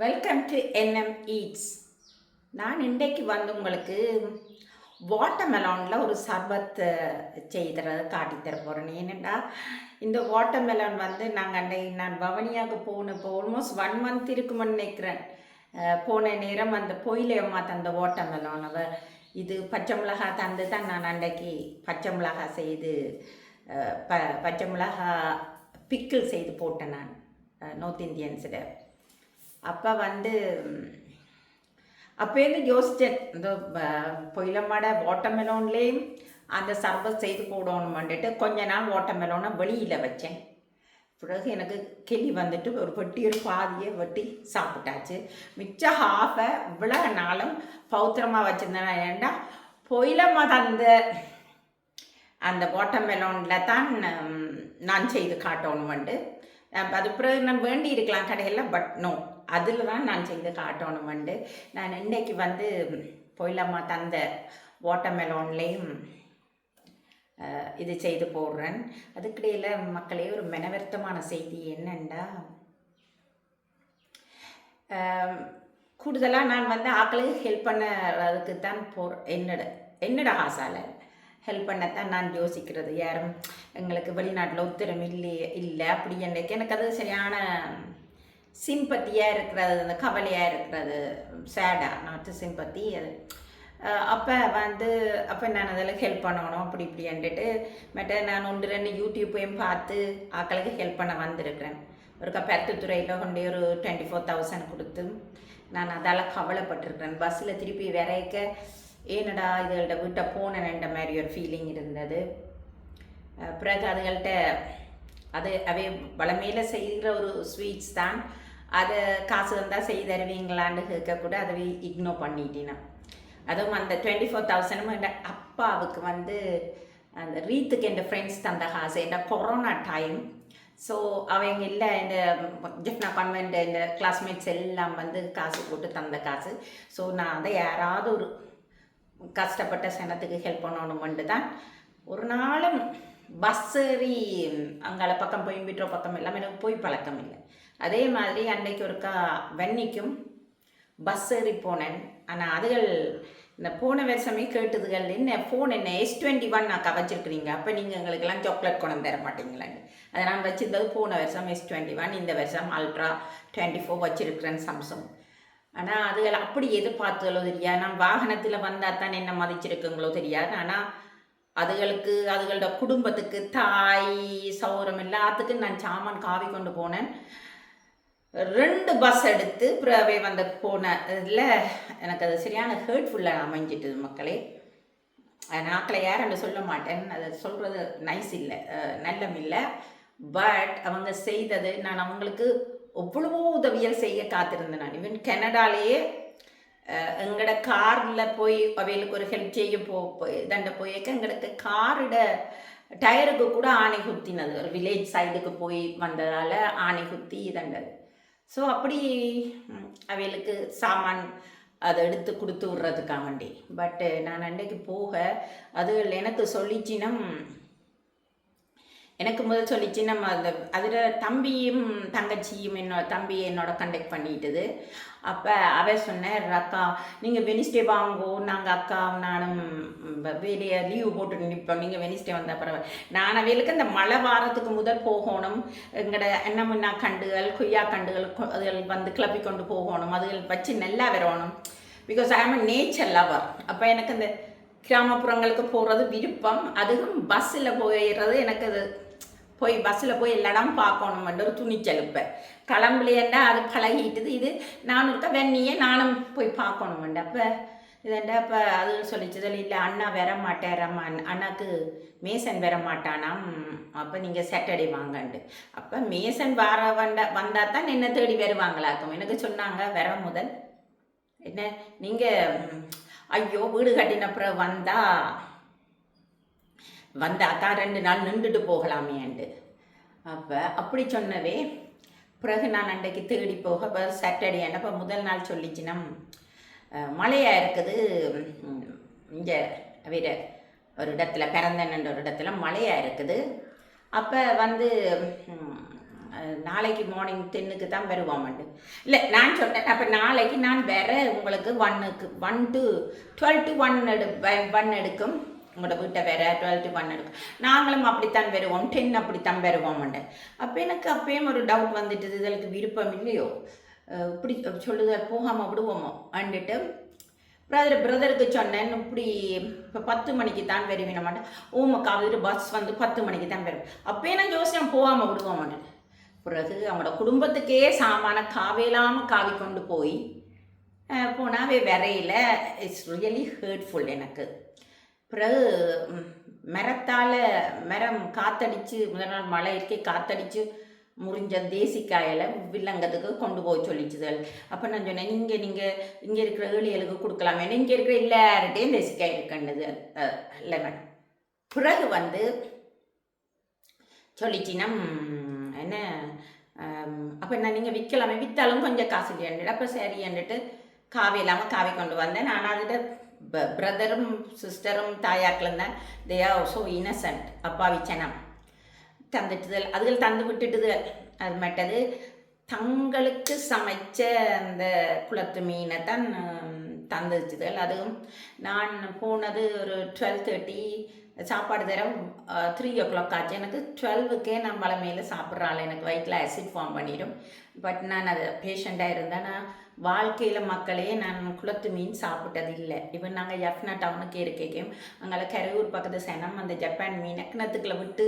Welcome to nm eats. நான் இன்றைக்கு வந்து உங்களுக்கு வாட்டர்மெலானில் ஒரு சர்பத் செய்கிறத காட்டித்தர போகிறேன். ஏனெண்டா இந்த வாட்டர்மெலான் வந்து நான் பவனியாவுக்கு போனப்போ ஆல்மோஸ்ட் 1 மந்த் இருக்குமென்னு நினைக்கிறேன். போன நேரம் அந்த பொயிலை அம்மா தந்த வாட்டர்மெலான் இது பச்சை மிளகா தந்து தான் நான் அன்றைக்கு பச்சை மிளகா செய்து பச்சை மிளகா பிக்கிள் செய்து போட்டேன் நான் நார்த் இந்தியன்ஸில். அப்போ வந்து அப்போருந்து யோசித்தேன், இந்த பொயிலம்மாட வாட்டர்மெலோன்லேயும் அந்த சர்பத் செய்து போடணுமெண்டுட்டு கொஞ்ச நாள் வாட்டர்மெலோனை வெளியில் வச்சேன். பிறகு எனக்கு கிளி வந்துட்டு ஒரு பாதியை வெட்டி சாப்பிட்டாச்சு. மிச்சம் ஹாஃபை இவ்வளோ நாளும் பௌத்திரமாக வச்சுருந்தேன். ஏன்டா பொயிலம்மா தந்த அந்த வாட்டர்மெலோனில் தான் நான் செய்து காட்டணுமெண்டு. அது பிறகு நான் வேண்டி இருக்கலாம் கடையில், பட் நோ, அதில் தான் நான் செய்து காட்டணுமெண்டு நான் இன்றைக்கு வந்து பொயிலம்மா தந்த வாட்டர்மெலோன்லேயும் இது செய்து போடுறேன். அதுக்கிடையில் மக்களே ஒரு மெனவர்த்தமான செய்தி என்னென்னா, கூடுதலாக நான் வந்து ஆக்களுக்கு ஹெல்ப் பண்ணதுக்கு தான் என்னோட ஆசால ஹெல்ப் பண்ணத்தான் நான் யோசிக்கிறது. யாரும் எங்களுக்கு வெளிநாட்டில் உத்தரம் இல்லை அப்படி எனக்கு அது சரியான சிம்பத்தியாக இருக்கிறது, அந்த கவலையாக இருக்கிறது, சேடாக நாட்டு சிம்பத்தி அது. அப்போ நான் அதில் ஹெல்ப் பண்ணணும் அப்படி இப்படின்ட்டு நான் 1-2 யூடியூப்பையும் பார்த்து ஆக்களுக்கு ஹெல்ப் பண்ண வந்திருக்கிறேன். ஒரு பருத்துத்துறையில் கொண்டு ஒரு 24,000 கொடுத்து நான் அதால் கவலைப்பட்டிருக்கிறேன். பஸ்ஸில் திருப்பி வரைக்க ஏனடா இதுகள்கிட்ட விட்ட போனேன்ற மாதிரி ஒரு ஃபீலிங் இருந்தது. பிறகு அதுகள்கிட்ட அவை வளமையில் செய்கிற ஒரு ஸ்வீட்ஸ் தான், அதை காசு வந்தால் செய்து தருவீங்களான்னு கேட்கக்கூட அதை இக்னோர் பண்ணிட்டேன். அதுவும் அந்த 24,000 என் அப்பாவுக்கு வந்து அந்த ரீத்துக்கு என் ஃப்ரெண்ட்ஸ் தந்த காசு இந்த கொரோனா டைம். ஸோ அவங்க இல்லை, இந்த ஜெஃப்னா கான்வென்ட் இந்த கிளாஸ்மேட்ஸ் எல்லாம் வந்து காசு போட்டு தந்த காசு. ஸோ நான் அதை யாராவது ஒரு கஷ்டப்பட்ட சனத்துக்கு ஹெல்ப் பண்ணணுமெண்டு தான். ஒரு நாளும் பஸ் ஏறி அங்கால பக்கம் போய் விட்டுற பக்கம் எல்லாம் எனக்கு போய் பழக்கம் இல்லை. அதே மாதிரி அன்றைக்கு ஒருக்கா வெண்ணிக்கும் பஸ் ஏறி போனேன். ஆனால் அதுகள் இந்த போன வருஷமே கேட்டதுகள், என்ன ஃபோன் என்ன S21 நான் கவச்சிருக்கிறீங்க, அப்போ நீங்கள் எங்களுக்கெல்லாம் சாக்லேட் கொண்டு தர மாட்டீங்களான்னு. அதை நான் வச்சுருந்தது போன வருஷம் S21, இந்த வருஷம் Ultra 24 வச்சுருக்கிறேன் சாம்சங். ஆனால் அதுகள் அப்படி எதிர்பார்த்துகளோ தெரியாது. நான் வாகனத்தில் வந்தால் தான் என்ன மதிச்சிருக்குங்களோ தெரியாது. ஆனால் அதுகளோட குடும்பத்துக்கு தாய் சௌரம் எல்லாத்துக்கும் நான் சாமான் காவி கொண்டு போனேன். 2 பஸ் எடுத்து பிறவே வந்து போன இதில் எனக்கு அது சரியான ஹேர்ட்ஃபுல்லாக அமைஞ்சிட்டது மக்களே. நாக்களை யாரும் சொல்ல மாட்டேன், அதை சொல்கிறது நைஸ் இல்லை, நல்லம் இல்லை. பட் அவங்க செய்தது, நான் அவங்களுக்கு எவ்வளவோ உதவியல் செய்ய காத்திருந்தேன். நான் ஈவன் கனடாலேயே எங்களோட காரில் போய் அவைகளுக்கு ஒரு ஹெல்ப் செய்ய போயிருக்க எங்களுக்கு காரோட டயருக்கு கூட ஆணை குத்தினது. ஒரு வில்லேஜ் சைடுக்கு போய் வந்ததால் ஆணை குத்தி இதண்டது. ஸோ அப்படி அவைகளுக்கு சாமான் அதை எடுத்து கொடுத்து விட்றதுக்காக வேண்டி. பட்டு நான் அன்றைக்கு போக அது எனக்கு சொல்லிச்சினம், எனக்கு முதல் சொல்லிச்சு நம்ம அதில் தம்பியும் தங்கச்சியும் தம்பி என்னோட கண்டக்ட் பண்ணிட்டுது. அப்போ அவ சொன்னேன், அக்கா நீங்கள் வெனிஸ்டே வாங்கோ, நாங்கள் அக்கா நானும் வெளியே லீவு போட்டு நிற்போம், நீங்கள் வெனிஸ்டே வந்தால் பரவாயில்ல. நான் அவைகளுக்கு அந்த மழை வாரத்துக்கு முதல் போகணும், எங்களோட என்னமுன்னா கண்டுகள் கொய்யா கண்டுகள் அதுகள் வந்து கிளப்பி கொண்டு போகணும், அதுகள் வச்சு நல்லா வரணும். பிகாஸ் ஐ ஆம் நேச்சர் லவர். அப்போ எனக்கு அந்த கிராமப்புறங்களுக்கு போகிறது விருப்பம். அதுவும் பஸ்ஸில் போயிடுறது எனக்கு அது போய் பஸ்ஸில் போய் எல்லா இடம் பார்க்கணுமெண்டு ஒரு துணிச்சல். இப்போ கிளம்புலையண்டா அது பழகிட்டுது. இது நான் இருக்க வெண்ணியே நானும் போய் பார்க்கணுமெண்டு. அப்போ இதண்டா இப்போ அது சொல்லிச்சது இல்லை, அண்ணா வர மாட்டேறம்மா, அண்ணாக்கு மேசன் வர மாட்டானாம், அப்போ நீங்கள் சாட்டர்டே வாங்கண்டு. அப்போ மேசன் வந்தால் தான் என்ன தேடி வருவாங்களாக்கும். எனக்கு சொன்னாங்க வர முதல் என்ன நீங்கள் ஐயோ வீடு கட்டினப்புறம் வந்தாக்கா 2 நாள் நின்றுட்டு போகலாமேண்டு. அப்போ அப்படி சொன்னவே பிறகு நான் அன்றைக்கு தேடி போக இப்போ சாட்டர்டே அப்போ முதல் நாள் சொல்லிச்சுன்னா மழையாக இருக்குது, இங்கே வேறு ஒரு இடத்துல பிறந்தன்ற ஒரு இடத்துல மழையாக இருக்குது. அப்போ வந்து நாளைக்கு மார்னிங் 10க்கு தான் வருவோம்ண்டு. இல்லை நான் சொன்னேன், அப்போ நாளைக்கு நான் வேற உங்களுக்கு 1 to 12 to 1 எடுக்கும். உங்களோட வீட்டை வேற 12 to 1 எடுக்கும். நாங்களும் அப்படித்தான் வருவோம், 10 அப்படித்தான் வருவோம்ண்டு. அப்போ எனக்கு அப்பயும் ஒரு டவுட் வந்துட்டு, இதற்கு விருப்பம் இல்லையோ, இப்படி சொல்லுதல் போகாமல் விடுவோமோ அண்டுட்டு பிரதருக்கு சொன்னேன், இப்படி இப்போ 10 மணிக்கு தான் வருவேன் மாட்டேன். ஓமக்காவது பஸ் வந்து 10 மணிக்கு தான் வரும். அப்போ நான் யோசிச்சேன் போகாமல் விடுவோம் மாட்டேன். பிறகு அவங்களோட குடும்பத்துக்கே சாமான காவையில்லாமல் காவி கொண்டு போய் போனாவே வரையில் இட்ஸ் ரியலி ஹர்ட்ஃபுல் எனக்கு. பிறகு மரம் காத்தடிச்சு, முதல் நாள் மழை இருக்கே காத்தடிச்சு முறிஞ்ச தேசிக்காயில் வில்லங்கத்துக்கு கொண்டு போய் சொல்லிச்சுதல். அப்போ நான் சொன்னேன், நீங்கள் இங்கே இருக்கிற ஏழியலுக்கு கொடுக்கலாமே, இங்கே இருக்கிற எல்லார்ட்டையும் தேசிக்காய் இருக்குன்னுது 11. பிறகு வந்து சொல்லிச்சின்னா என்ன, அப்போ நான் நீங்கள் விற்கலாமே, விற்றாலும் கொஞ்சம் காசு இல்லையாண்டு. அப்போ சரின்னுட்டு காவி இல்லாமல் காவி கொண்டு வந்தேன். நான் அதில் பிரதரும் சிஸ்டரும் தாயாக்களும் தான், தே ஆர் ஆல்சோ இன்னசென்ட். அப்பாவி சனம் தந்துட்டுதல், அதுகள் தந்து விட்டுட்டுதல். அது மட்டது தங்களுக்கு சமைச்ச அந்த குளத்து மீனை தான் தந்துச்சுதல். அதுவும் நான் போனது ஒரு 12:30, சாப்பாடு தரம் 3 o'clock ஆச்சு. எனக்கு 12க்கே நான் மேலே சாப்பிட்றாள், எனக்கு வயிற்றில் ஆசிட் ஃபார்ம் பண்ணிடும். பட் நான் அது பேஷண்ட்டாக இருந்தேன். நான் வாழ்க்கையில் மக்களே நான் குளத்து மீன் சாப்பிட்டது இல்லை. இவன் நாங்கள் யஃப்னா டவுனுக்கு இருக்கேக்கும், அங்கே கரையூர் பக்கத்து சனம் அந்த ஜப்பான் மீனை கிணத்துக்குள்ள விட்டு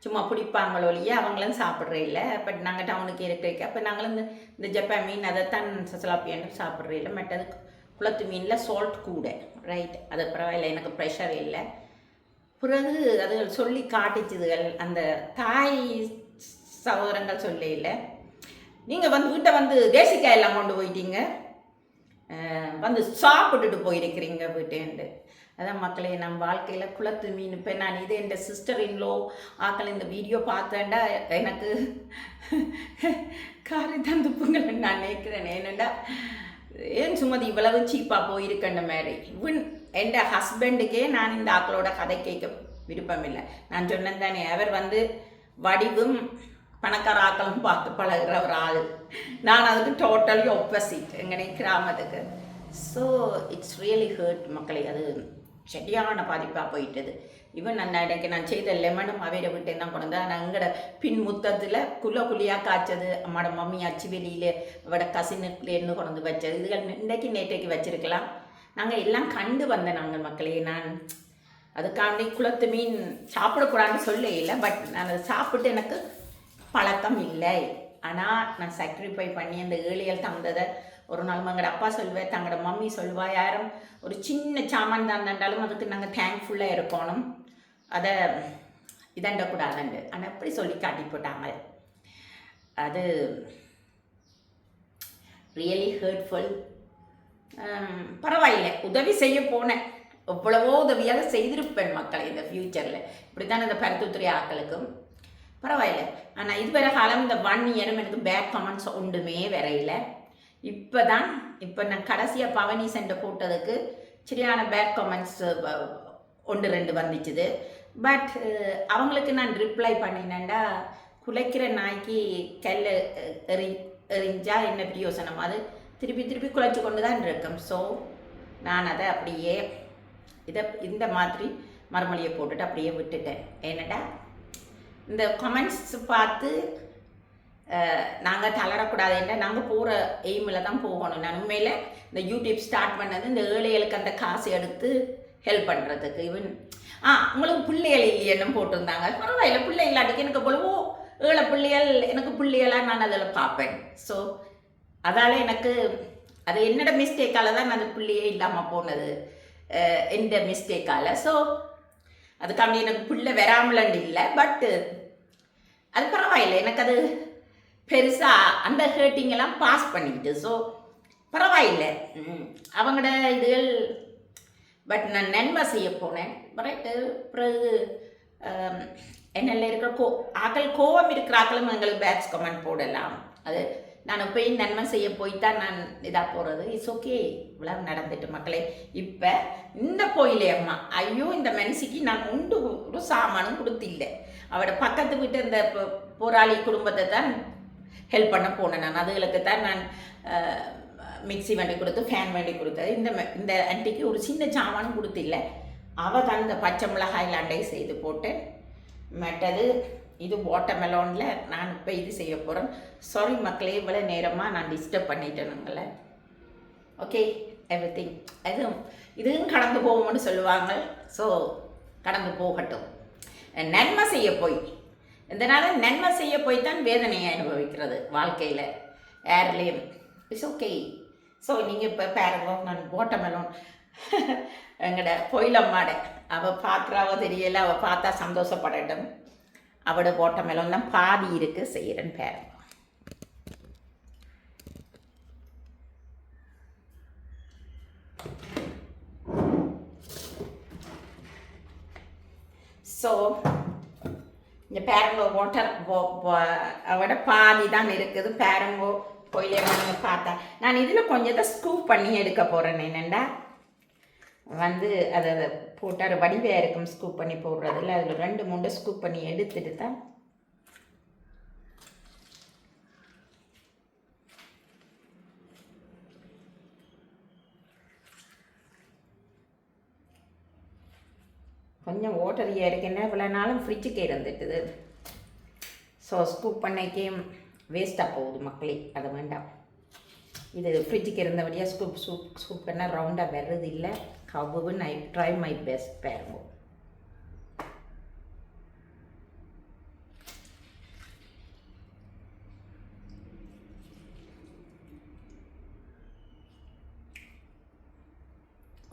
சும்மா பிடிப்பாங்களோ இல்லையா, அவங்களும் சாப்பிட்றே இல்லை. பட் நாங்கள் டவுனுக்கு இருக்கிறக்க அப்போ நாங்களும் இந்த ஜப்பான் மீன் அதைத்தான் சசலாப்பியான்னு சாப்பிட்றே இல்லை. மற்றது குளத்து மீனில் சால்ட் கூட, ரைட், அது பரவாயில்லை, எனக்கு ப்ரெஷர் இல்லை. பிறகு அதுகள் சொல்லி காட்டிச்சுதுகள், அந்த தாய் சகோதரங்கள் சொல்ல இல்லை, நீங்கள் வந்து வீட்டை வந்து தேசிக்காய் எல்லாம் கொண்டு போயிட்டீங்க, வந்து சாப்பிட்டுட்டு போயிருக்கிறீங்க வீட்டேண்டு. அதான் மக்களே, நம்ம வாழ்க்கையில் குளத்து மீன். இப்போ நான் இது என் சிஸ்டர் இன்லோ ஆக்கள் இந்த வீடியோ பார்த்தேன்டா எனக்கு காரி தந்துப்புங்களை நான் நினைக்கிறேன். ஏனண்டா ஏன் சுமதி இவ்வளவு சீப்பாக போயிருக்கேன் மாதிரி. இவன் என் ஹஸ்பண்டுக்கே நான் இந்த ஆக்களோட கதை கேட்க விருப்பம் இல்லை. நான் சொன்னேன் தானே, அவர் வந்து வடிவும் பணக்கார ஆக்களும் பார்த்து பழகிற ஒரு ஆள். நான் அதுக்கு டோட்டலி ஆப்போசிட் எங்கனே கிராமத்துக்கு. ஸோ இட்ஸ் ரியலி ஹர்ட் மக்களே. அது சரியான பாதிப்பாக போயிட்டது. ஈவன் நான் செய்த லெமனும் அவையில விட்டே தான் கொண்டு வந்தேன். நான் எங்களோட பின் முத்தத்தில் குழியாக காய்ச்சது, அம்மாட மம்மி அச்சு வெளியில் அவட கசினுக்குலேருந்து கொண்டு வச்சது, இதுகள் இன்றைக்கு நேற்றைக்கு வச்சிருக்கலாம். நாங்கள் எல்லாம் கண்டு வந்தேன் நாங்கள் மக்களே. நான் அதுக்காண்டி குளத்து மீன் சாப்பிடக்கூடாதுன்னு சொல்ல இல்லை, பட் நான் அதை சாப்பிட்டு எனக்கு பழக்கம் இல்லை. ஆனால் நான் சாக்ரிஃபை பண்ணி அந்த ஏழியல் தந்ததை ஒரு நாள் எங்களோட அப்பா சொல்லுவேன், தங்களோட மம்மி சொல்லுவா, யாரும் ஒரு சின்ன சாமான் தான் தந்தாலும் அதுக்கு நாங்கள் தேங்க்ஃபுல்லாக இருக்கணும், அதை இதண்டக்கூடாதுண்டு. ஆனால் எப்படி சொல்லி காட்டி போட்டாங்க. அது ரியலி ஹர்ட்ஃபுல். பரவாயில்லை, உதவி செய்ய போனேன், எவ்வளவோ உதவியாக செய்திருப்பேன் மக்களை இந்த ஃப்யூச்சரில். இப்படி தான் இந்த பருத்துத்துறை ஆக்களுக்கும் பரவாயில்லை. ஆனால் இதுவரை காலம் இந்த 1 year எனக்கு பேட் கமெண்ட்ஸ் ஒன்றுமே வரையில. இப்போ நான் கடைசியாக பவனி சென்டை போட்டதுக்கு சரியான பேட் கமெண்ட்ஸ் 1-2 வந்துச்சுது. பட் அவங்களுக்கு நான் ரிப்ளை பண்ணினேன்டா, குலைக்கிற நாய்க்கு கல் எறிஞ்சா என்ன பிரயோசனம், அது திருப்பி குலைச்சி கொண்டு தான் இருக்கும். ஸோ நான் அதை அப்படியே இந்த மாதிரி மறுமொழியை போட்டுட்டு அப்படியே விட்டுட்டேன். ஏன்னடா இந்த கமெண்ட்ஸ் பார்த்து நாங்கள் தளரக்கூடாது என்ற நாங்கள் போகிற எய்மில் தான் போகணும். நான் உண்மையில் இந்த யூடியூப் ஸ்டார்ட் பண்ணது இந்த ஏழைகளுக்கு அந்த காசு எடுத்து ஹெல்ப் பண்ணுறதுக்கு. ஈவன் உங்களுக்கு பிள்ளைகள் இல்லைன்னு போட்டிருந்தாங்க. பரவாயில்ல, பிள்ளை இல்லாட்டிக்கு எனக்கு எவ்வளவோ ஏழை பிள்ளைகள், எனக்கு பிள்ளைகளாக நான் அதில் பார்ப்பேன். ஸோ அதால் எனக்கு அது என்னோட மிஸ்டேக்கால் தான் நான் அந்த பிள்ளையே இல்லாமல் போனது, எந்த மிஸ்டேக்கால். ஸோ அதுக்காண்டி எனக்கு பிள்ளை வராமலன்னு இல்லை, பட்டு அது பரவாயில்லை, எனக்கு அது பெருசாக அந்த ஹேர்ட்டிங்கெல்லாம் பாஸ் பண்ணிக்கிட்டு. ஸோ பரவாயில்லை அவங்களோட இதுகள். பட் நான் நன்மை செய்ய போனேன், ரைட்டு. பிறகு என்னெல்லாம் இருக்கிற ஆக்கள் கோவம் இருக்கிற ஆக்களும் எங்களுக்கு பேட்ச் கமெண்ட் போடலாம். அது நான் போய் நன்மை செய்ய போய்தான் நான் இதாக போகிறது. இட்ஸ் ஓகே, இவ்வளோ நடந்துட்டு மக்களே. இப்போ இந்த போயிலே அம்மா, ஐயோ இந்த மனுஷிக்கு நான் ஒரு சாமானும் கொடுத்தில்லை. அவட பக்கத்து வீட்டு இந்த போராளி குடும்பத்தை தான் ஹெல்ப் பண்ண போனேன் நான். அதுகளுக்கு தான் நான் மிக்சி வண்டி கொடுத்து ஃபேன் வண்டி கொடுத்தது. இந்த ஆண்டிக்கு ஒரு சின்ன சாமானும் கொடுத்தில்ல. அவள் தான் இந்த பச்சை மிளகாய் அண்டை செய்து போட்டு மற்றது இது வாட்டர்மெலோனில் நான் இப்போ இது செய்ய போகிறேன். சாரி மக்களே, இவ்வளோ நேரமாக நான் டிஸ்டர்ப் பண்ணிட்டேனுங்களே. ஓகே, எவ்ரி திங் இதுவும் கடந்து போகும்னு சொல்லுவாங்க. ஸோ கடந்து போகட்டும். நன்மை செய்ய போய் இதனால் நன்மை செய்ய போய் தான் வேதனையை அனுபவிக்கிறது வாழ்க்கையில் யார்லேயும். It's okay. ஸோ நீங்கள் இப்போ பாருங்க, நான் வாட்டர்மெலோன் எங்கட பொயிலம்மாட அவள் பார்க்குறாவோ தெரியல, அவள் பார்த்தா சந்தோஷப்படட்டும். அவட வாட்டர்மெலோன் தான் பாதி இருக்குது செய்கிறேன்னு பாருங்க. ஸோ இந்த பேரங்கோ அவட பாதி தான் இருக்குது. பேரங்கோ கோயிலே வந்து பார்த்தா நான் இதில் கொஞ்சத்தை ஸ்கூப் பண்ணி எடுக்க போகிறேன். என்னென்னா அதை போட்டால் வடிவையாக இருக்கும் ஸ்கூப் பண்ணி போடுறதில்ல. அதில் 2-3 ஸ்கூப் பண்ணி எடுத்துட்டு தான் கொஞ்சம் ஓட்டரியாக இருக்குன்னா இவ்வளோ நாளும் ஃப்ரிட்ஜுக்கு இருந்துட்டுது. ஸோ ஸ்கூப் பண்ணிக்கே வேஸ்ட்டாக போகுது மக்களே, அது வேண்டாம். இது ஃப்ரிட்ஜுக்கு இருந்தபடியாக ஸ்கூப் பண்ணால் ரவுண்டாக வர்றது இல்லை. How I try my best பாருங்க.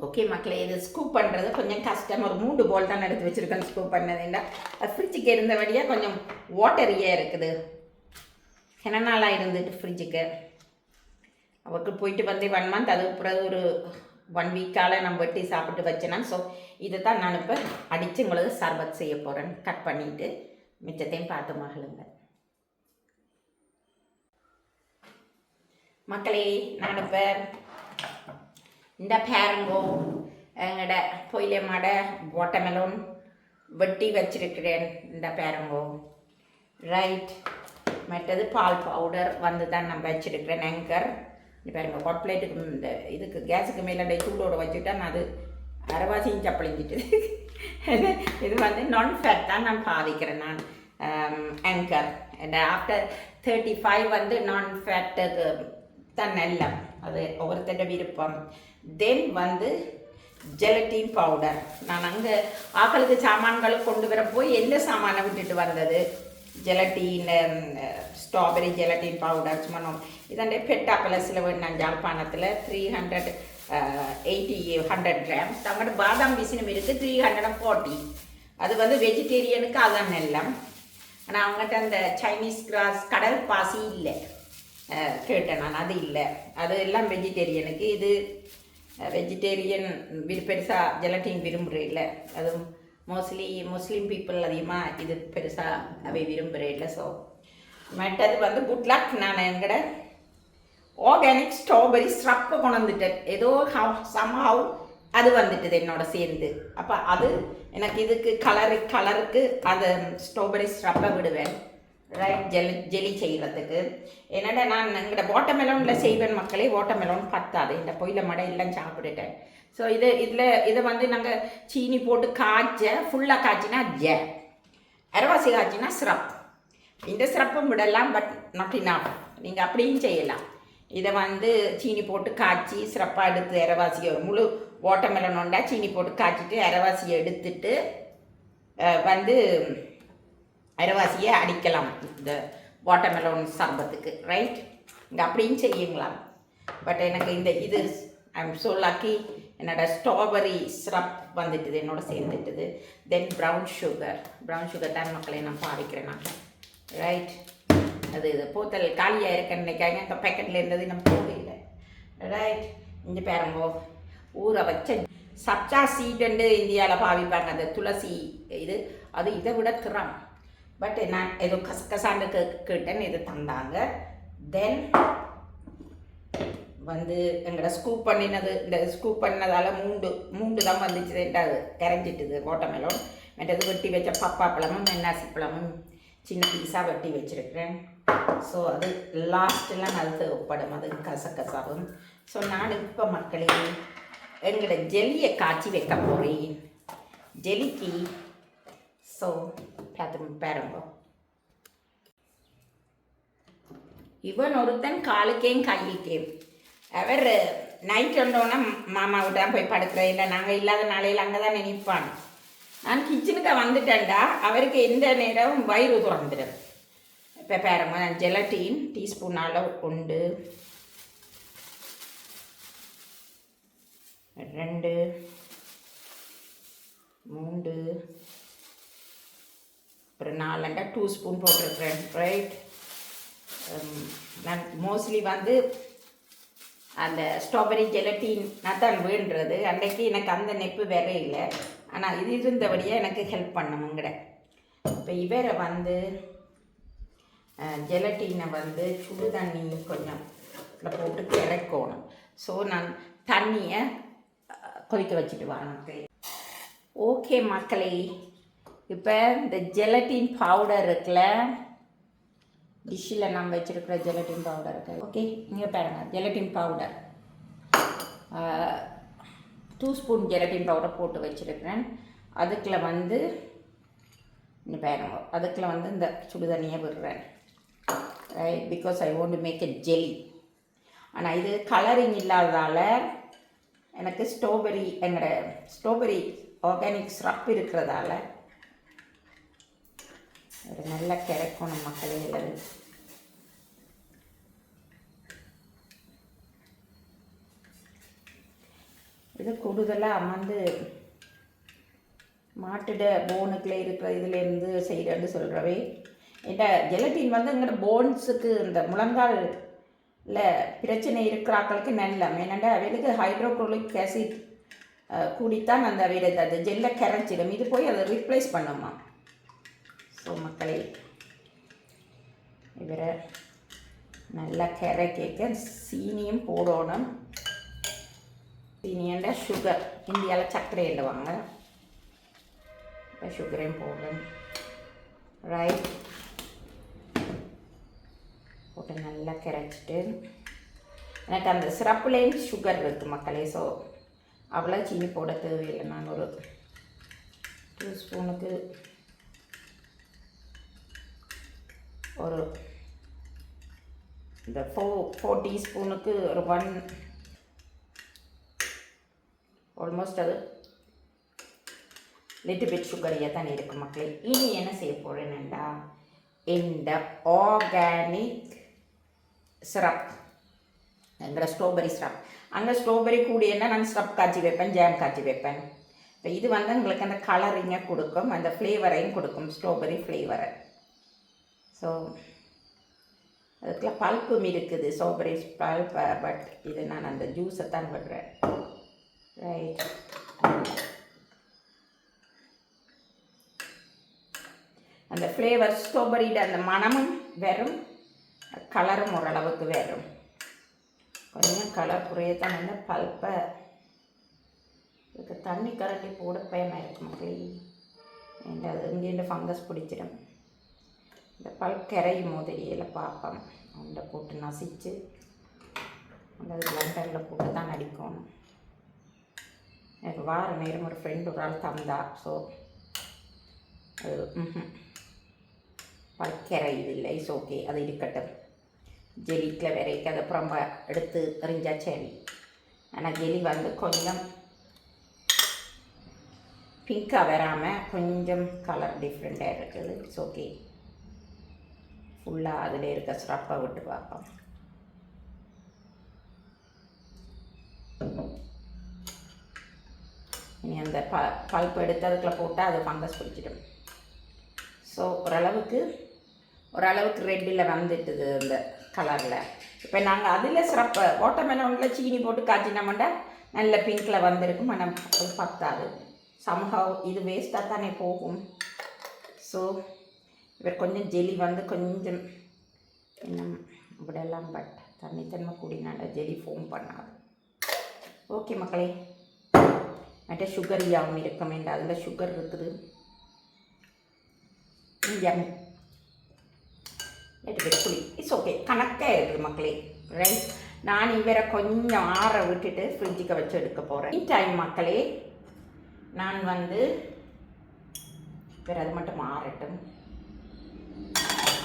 ஓகே மக்களே, இது ஸ்கூப் பண்ணுறது கொஞ்சம் கஷ்டம். ஒரு 3 போல் தான் எடுத்து வச்சுருக்கேன் ஸ்கூப் பண்ணதுண்டா. அது ஃப்ரிட்ஜுக்கு இருந்தபடியாக கொஞ்சம் வாட்டரியாக இருக்குது. என்ன நாளாக இருந்துட்டு ஃப்ரிட்ஜுக்கு அவருக்கு போயிட்டு வந்து 1 மந்த், அதுக்கு பிறகு ஒரு 1 வீக்கால் நம்ம வெட்டி சாப்பிட்டு வச்சேன்னா. ஸோ இதை தான் நான் இப்போ அடித்து உங்களுக்கு சர்பத் செய்ய போகிறேன். கட் பண்ணிவிட்டு மிச்சத்தையும் பார்த்து மகளுங்க மக்களே. நான் இப்போ இந்த பேரங்கோ எங்கட பொயிலமாட வாட்டர்மெலோன் வெட்டி வச்சிருக்கிறேன். இந்த பேரங்கோ ரைட். மற்றது பால் பவுடர் வந்து தான் நான் வச்சிருக்கிறேன். ஆங்கர் இந்த பாருங்க, ஹாட் பிளேட்டுக்கு இந்த இதுக்கு கேஸுக்கு மேலே சூடோடு வச்சுட்டா நான் அது அரைவாசியும் சப்பளிஞ்சிட்டு. இது வந்து நான் ஃபேட் தான் நான் பாதிக்கிறேன். நான் ஆங்கர் ஆஃப்டர் 35 வந்து நான் ஃபேட்டுக்கு தான் நல்ல, அது ஒவ்வொருத்தர விருப்பம். தென் வந்து ஜெலட்டின் பவுடர் நான் அங்கே ஆக்களுக்கு சாமான்களை கொண்டு வர போய் எந்த சாமானை விட்டுட்டு வந்தது. ஜெலட்டின் ஸ்ட்ராபெரி ஜெலட்டின் பவுடர் சும்மா இதே பெட்டாப்பலஸில் நான் ஜாழ்ப்பாணத்தில் 380 கிராம்ஸ். தங்கட பாதாம் பிசினும் இருக்குது 340. அது வந்து வெஜிடேரியனுக்கு அதான் எல்லாம். ஆனால் அவங்ககிட்ட அந்த சைனீஸ் கிராஸ் கடல் பாசி இல்லை கேட்டேன் நான், அது இல்லை. அது எல்லாம் வெஜிடேரியனுக்கு. இது வெஜிடேரியன் பெருசாக ஜெலட்டின் விரும்புகிறே இல்லை. அது மோஸ்ட்லி முஸ்லீம் பீப்புள் அதிகமாக இது பெருசாக அவை விரும்புகிறே இல்லை. ஸோ மற்றது வந்து குட் லக். நான் எங்கட ஆர்கானிக் ஸ்ட்ராபெரி ஸ்ரப்பை கொண்டு வந்துட்டேன். ஏதோ சம்ஹவ் அது வந்துட்டுது என்னோட சேர்ந்து. அப்போ அது எனக்கு இதுக்கு கலருக்கு அந்த ஸ்ட்ராபெரி ஸ்ரப்பை விடுவேன். ரைட், ஜெலி செய்கிறதுக்கு. என்னடா நான் எங்கள்ட வாட்டர்மெலோனில் செய்வேன் மக்களே. வாட்டர்மெலோன் பத்தாது, இந்த பொயில மடை எல்லாம் சாப்பிட்டுட்டேன். ஸோ இதை வந்து நாங்கள் சீனி போட்டு ஃபுல்லாக காய்ச்சினா அரைவாசி காய்ச்சினா சிரப். இந்த சிரப்பும் விடலாம், பட் நாட் இனஃப். நீங்கள் அப்படியும் செய்யலாம். இதை வந்து சீனி போட்டு காய்ச்சி சிரப்பாக எடுத்து அரைவாசியை முழு வாட்டர்மெலன் உண்டா சீனி போட்டு காய்ச்சிட்டு அரைவாசியை எடுத்துட்டு வந்து அரைவாசியை அடிக்கலாம் இந்த வாட்டர்மெலன் சர்பத்துக்கு. ரைட், இங்கே அப்படியும் செய்யுங்களாம். பட் எனக்கு இது ஐ எம் ஸோ லக்கி. என்னோட ஸ்ட்ராபெரி சிரப் வந்துட்டுது, என்னோட சேர்ந்துட்டுது. தென் ப்ரௌன் சுகர் தான் மக்களை நான் பாவிக்கிறேன் நான். ரைட், அது போத்தல் காலியாக இருக்கேன்னு நினைக்காங்க. இந்த பேக்கெட்டில் இருந்தது நம்ம போகல. ரைட், இங்கே பாருங்கோ ஊற வச்ச சப்ஜா சீடுண்டு இந்தியாவில் பாவிப்பாங்க. அந்த துளசி அது இதை விட திறம். பட் நான் ஏதோ கசகசாண்டு கேட்டேன்னு இது தந்தாங்க. தென் வந்து எங்களோட ஸ்கூப் பண்ணினது, இந்த ஸ்கூப் பண்ணதால் மூண்டு தான் வந்துச்சு. அது கரைஞ்சிட்டுது வாட்டர்மெலன். மற்றது வெட்டி வச்ச பப்பா பழமும் மென்னாசி பழமும் சின்ன பீஸாக வெட்டி வச்சுருக்கிறேன். ஸோ அது லாஸ்ட்டெல்லாம் அது தேவைப்படும், அது கசகசாவும். ஸோ நான் இப்போ மக்களே எங்களோட ஜெல்லியை காய்ச்சி வைக்க போகிறேன். ஜெலிக்கு ஸோ பாருங்க, இவன் ஒருத்தன் காலுக்கேயும் கையிக்கேயும். அவர் நைட் வந்தோன்னா மாமா விட்டா போய் படுக்கிறேன், இல்லை நாங்கள் இல்லாத நாளையில் அங்கே தான் நினைப்பான். நான் கிச்சனுக்கு வந்துட்டேன்டா அவருக்கு எந்த நேரம் வயிறு திறந்துடும். இப்போ பாருங்க, நான் ஜெலட்டின் டீஸ்பூன் அளவு உண்டு, 2 3 ஒரு 4 2 ஸ்பூன் போட்டிருக்கிறேன். ரைட், நான் மோஸ்ட்லி வந்து அந்த ஸ்ட்ராபெரி ஜெலட்டின் நான் தான் வேண்டுறது. அன்றைக்கு எனக்கு அந்த நெப்பு வேற இல்லை, ஆனால் இது இருந்தபடியாக எனக்கு ஹெல்ப் பண்ணமுங்கிற. இப்போ இவரை வந்து ஜெலட்டினை வந்து சுடு தண்ணி கொஞ்சம் போட்டு கிடக்கணும். ஸோ நான் தண்ணியை கொதிக்க வச்சுட்டு வாங்க. ஓகே மக்களே, இப்போ இந்த ஜெலட்டின் பவுடர் இருக்குல்ல, டிஷ்ஷில் நம்ம வச்சுருக்கிற ஜெலட்டின் பவுடர் இருக்குது. ஓகே, இங்கே பாருங்கள், gelatin powder 2 spoon gelatin powder போட்டு வச்சுருக்கிறேன். அதுக்குள்ள வந்து இந்த பாருங்க, அதுக்குள்ள வந்து இந்த சுடு தண்ணியை விடுறேன். Right, because I want to make a jelly. ஆனால் இது கலரிங் இல்லாததால் எனக்கு எங்களோட ஸ்ட்ராபெரி ஆர்கானிக் ஸ்ரப் இருக்கிறதால ஒரு நல்ல கிடைக்கணும் மக்களே. இல்லை இது கூடுதலாக வந்து மாட்டுட போனுக்குள்ளே இருக்கிற இதுலேருந்து செய்கிறேன்னு சொல்கிறவே. இந்த ஜெலட்டின் வந்து எங்களோட போன்ஸுக்கு இந்த முழங்கால் பிரச்சனை இருக்கிறாக்களுக்கு நல்ல. ஏன்னாண்டா அவைகளுக்கு ஹைட்ரோக்ளோரிக் ஆசிட் கூடித்தான் அந்த அவையில் அது ஜெல்லை கரைச்சிடும். இது போய் அதை ரீப்ளேஸ் பண்ணுமா. ஸோ மக்களே, இவரை நல்லா கரைக்க சீனியும் போடணும். சீனியண்ட சுகர், இந்தியாவில் சர்க்கரை எழுதுவாங்க. இப்போ சுகரையும் போடுறேன். ரைட், போட்டு நல்லா கரைச்சிட்டு, எனக்கு அந்த சிரப்புலேயும் சுகர் இருக்குது மக்களே. ஸோ அவ்வளோ சீனி போட தேவையில்லை. நான் ஒரு 2 ஸ்பூனுக்கு ஒரு இந்த 4 டீஸ்பூனுக்கு ஒரு 1 ஆல்மோஸ்ட் அது லிட்டில் பிட் சுகரியாக தான் இருக்குது மக்களே. இனி என்ன செய்ய போகிறேன்டா, இந்த ஆர்கானிக் சிரப், எங்களோட ஸ்ட்ராபெரி சிரப். அங்கே ஸ்ட்ராபெரி கூடியன்னா நான் சிரப் காய்ச்சி வைப்பேன், ஜாம் காய்ச்சி வைப்பேன். இப்போ இது வந்து உங்களுக்கு அந்த கலரிங்கை கொடுக்கும், அந்த ஃப்ளேவரையும் கொடுக்கும், ஸ்ட்ராபெரி ஃப்ளேவரை. ஸோ அதுக்குள்ள பல்ப்பும் இருக்குது, ஸ்ட்ராபெரி பல்ப். பட் இது நான் அந்த ஜூஸை தான் விடுறேன். ரைட், அந்த ஃப்ளேவர் ஸ்ட்ராபெரியோட அந்த மணமும் வெறும், கலரும் ஓரளவுக்கு வேறும். கொஞ்சம் கலர் குறையத்தான் வந்து பல்ப்பை இதுக்கு தண்ணி கரண்டி போட பயமாக இருக்கும் மக்களே. ஏன்டா அது இங்கேருந்து ஃபங்கஸ் பிடிச்சிடும். இந்த பல்ப் கரையும் முதலியில் பார்ப்போம். அந்த போட்டு நசிச்சு அந்த பிளண்டரில் போட்டு தான் அடிக்கணும். எனக்கு வார நேரம் ஒரு ஃப்ரெண்டு ஒரு ஆள் தந்தா. ஸோ அது பல்ப் கரையுது இல்லை, இஸ் ஓகே, அது இருக்கட்டும். ஜெலிக்கில் வரைக்கும் அதை அப்புறம் எடுத்து எறிஞ்சா சரி. ஆனால் ஜெலி வந்து கொஞ்சம் பிங்காக வராமல் கொஞ்சம் கலர் டிஃப்ரெண்ட்டாக இருக்குது. It's okay. ஃபுல்லாக அதில் இருக்க ஸ்ரப்பை விட்டு பார்ப்போம். இனி அந்த பல்ப் எடுத்து அதுக்குள்ளே போட்டால் அது ஃபங்கஸ் பிடிச்சிடும். ஸோ ஓரளவுக்கு ரெட்டில் வந்துட்டுது இந்த கலரில். இப்போ நாங்கள் அதில் சிறப்பு வாட்டர்மெலனில் சீனி போட்டு காய்ச்சினோம்னா நல்ல பிங்க்கில் வந்திருக்கும். ஆனால் அது பத்தாது, சம்ஹவ் இது வேஸ்ட்டாக தானே போகும். ஸோ இவர் கொஞ்சம் ஜெலி வந்து கொஞ்சம் இன்னும் இப்படியெல்லாம் பட் தண்ணித்தன்மை கூடினால ஜெலி ஃபோம் பண்ணாது. ஓகே மக்களே, மற்ற சுகர் யாவும் இருக்கும். அதில் சுகர் இருக்குது. எடுத்து புளி இட்ஸ் ஓகே, கணக்காக இருக்குது மக்களே. ரைட், நான் இவரை கொஞ்சம் ஆற விட்டுட்டு ஃப்ரிட்ஜுக்கு வச்சு எடுக்க போகிறேன். இந்த டைம் மக்களே நான் வந்து வேறு அது மட்டும் ஆறட்டும்.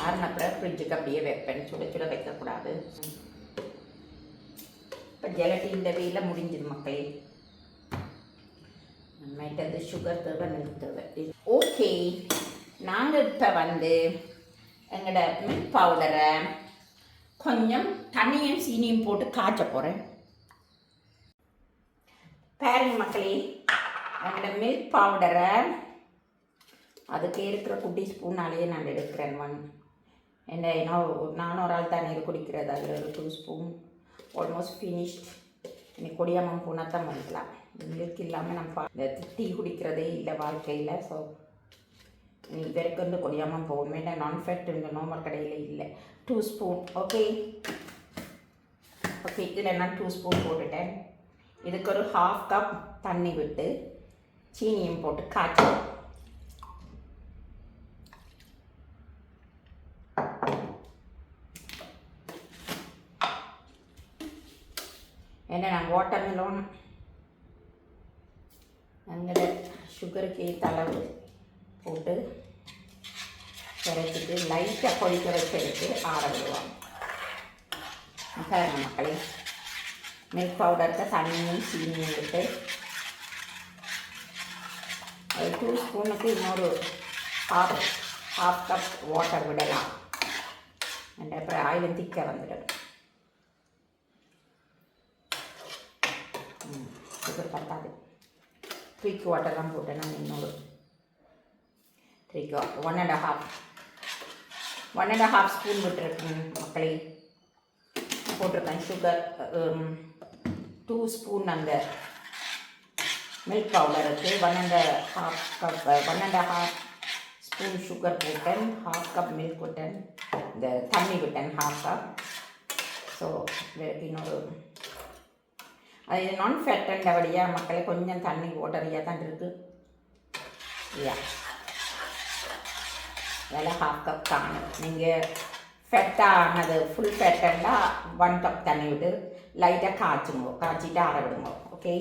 ஆறின பிறகு ஃப்ரிட்ஜுக்கு அப்படியே வைப்பேன், சுட சுட வைக்கக்கூடாது. இப்போ ஜெலட்டி இந்த வெயில முடிஞ்சுது மக்களே. நம்மகிட்ட சுகர் தேவை, மில்க் தேவை. ஓகே, நாங்கள் இப்போ வந்து எங்களோட மில்க் பவுடரை கொஞ்சம் தண்ணியும் சீனியும் போட்டு காய்ச்ச போகிறேன். பாருங்க மக்களே, எங்களோட மில்க் பவுடரை அதுக்கு இருக்கிற குட்டி ஸ்பூனாலேயே நான் எடுக்கிறேன். நானும் ஒரு ஆள் தண்ணீர் குடிக்கிறது, அதில் ஒரு 2 ஸ்பூன் ஆல்மோஸ்ட் ஃபினிஷ்ட். இன்னைக்கு கொடியாமல் போனால் தான் பண்ணிக்கலாம். மில்க் இல்லாமல் நம்ம இந்த டீ குடிக்கிறதே இல்லை வாழ்க்கையில். ஸோ இதற்கு வந்து கொடியாமல் போகும். வேண்டாம், நான்ஃபேட் இந்த நார்மல் கடையில் இல்லை. 2 ஸ்பூன். ஓகே ஓகே, இதில் நான் 2 ஸ்பூன் போட்டுட்டேன். இதுக்கு ஒரு 1/2 கப் தண்ணி விட்டு சீனியும் போட்டு காய்ச்சல். ஏன்னா நான் வாட்டர்மெலன் அங்கே சுகருக்கு ஏற்ற அளவு போட்டு கரைச்சிட்டு லைட்டாக கொதிக்க வச்சு எடுத்து ஆற விடுவாங்க. பாருங்க மக்களே, மில்க் பவுடருக்கு தண்ணியும் சீனியும் விட்டு 2 ஸ்பூனுக்கு இன்னொரு ஹாஃப் கப் வாட்டர் விடலாம். அப்புறம் ஆயிலும் திக்க வந்துடும். சுகர் பத்தாது. 3 குவார்ட்டர்லாம் போட்டேன் நான். இன்னொரு 1.5 ஸ்பூன் விட்டுருக்கேன் மக்களே, போட்டிருக்கேன். சுகர் 2 ஸ்பூன் அந்த மில்க் பவுடருக்கு 1.5 ஸ்பூன் சுகர் போட்டேன். 1/2 கப் மில்க் விட்டேன், இந்த தண்ணி விட்டேன் 1/2 கப். ஸோ இன்னொரு அது நான் ஃபேட்டண்டபடியாக மக்களே கொஞ்சம் தண்ணி வாட்டரியாக தான் இருக்குது. இல்லையா, அதில் 1/2 கப் காணும். நீங்கள் ஃபெட்டானது ஃபுல் ஃபேட்டண்டா 1 கப் தண்ணி விட்டு லைட்டாக காய்ச்சிட்டு ஆற விடுங்க. ஓகே,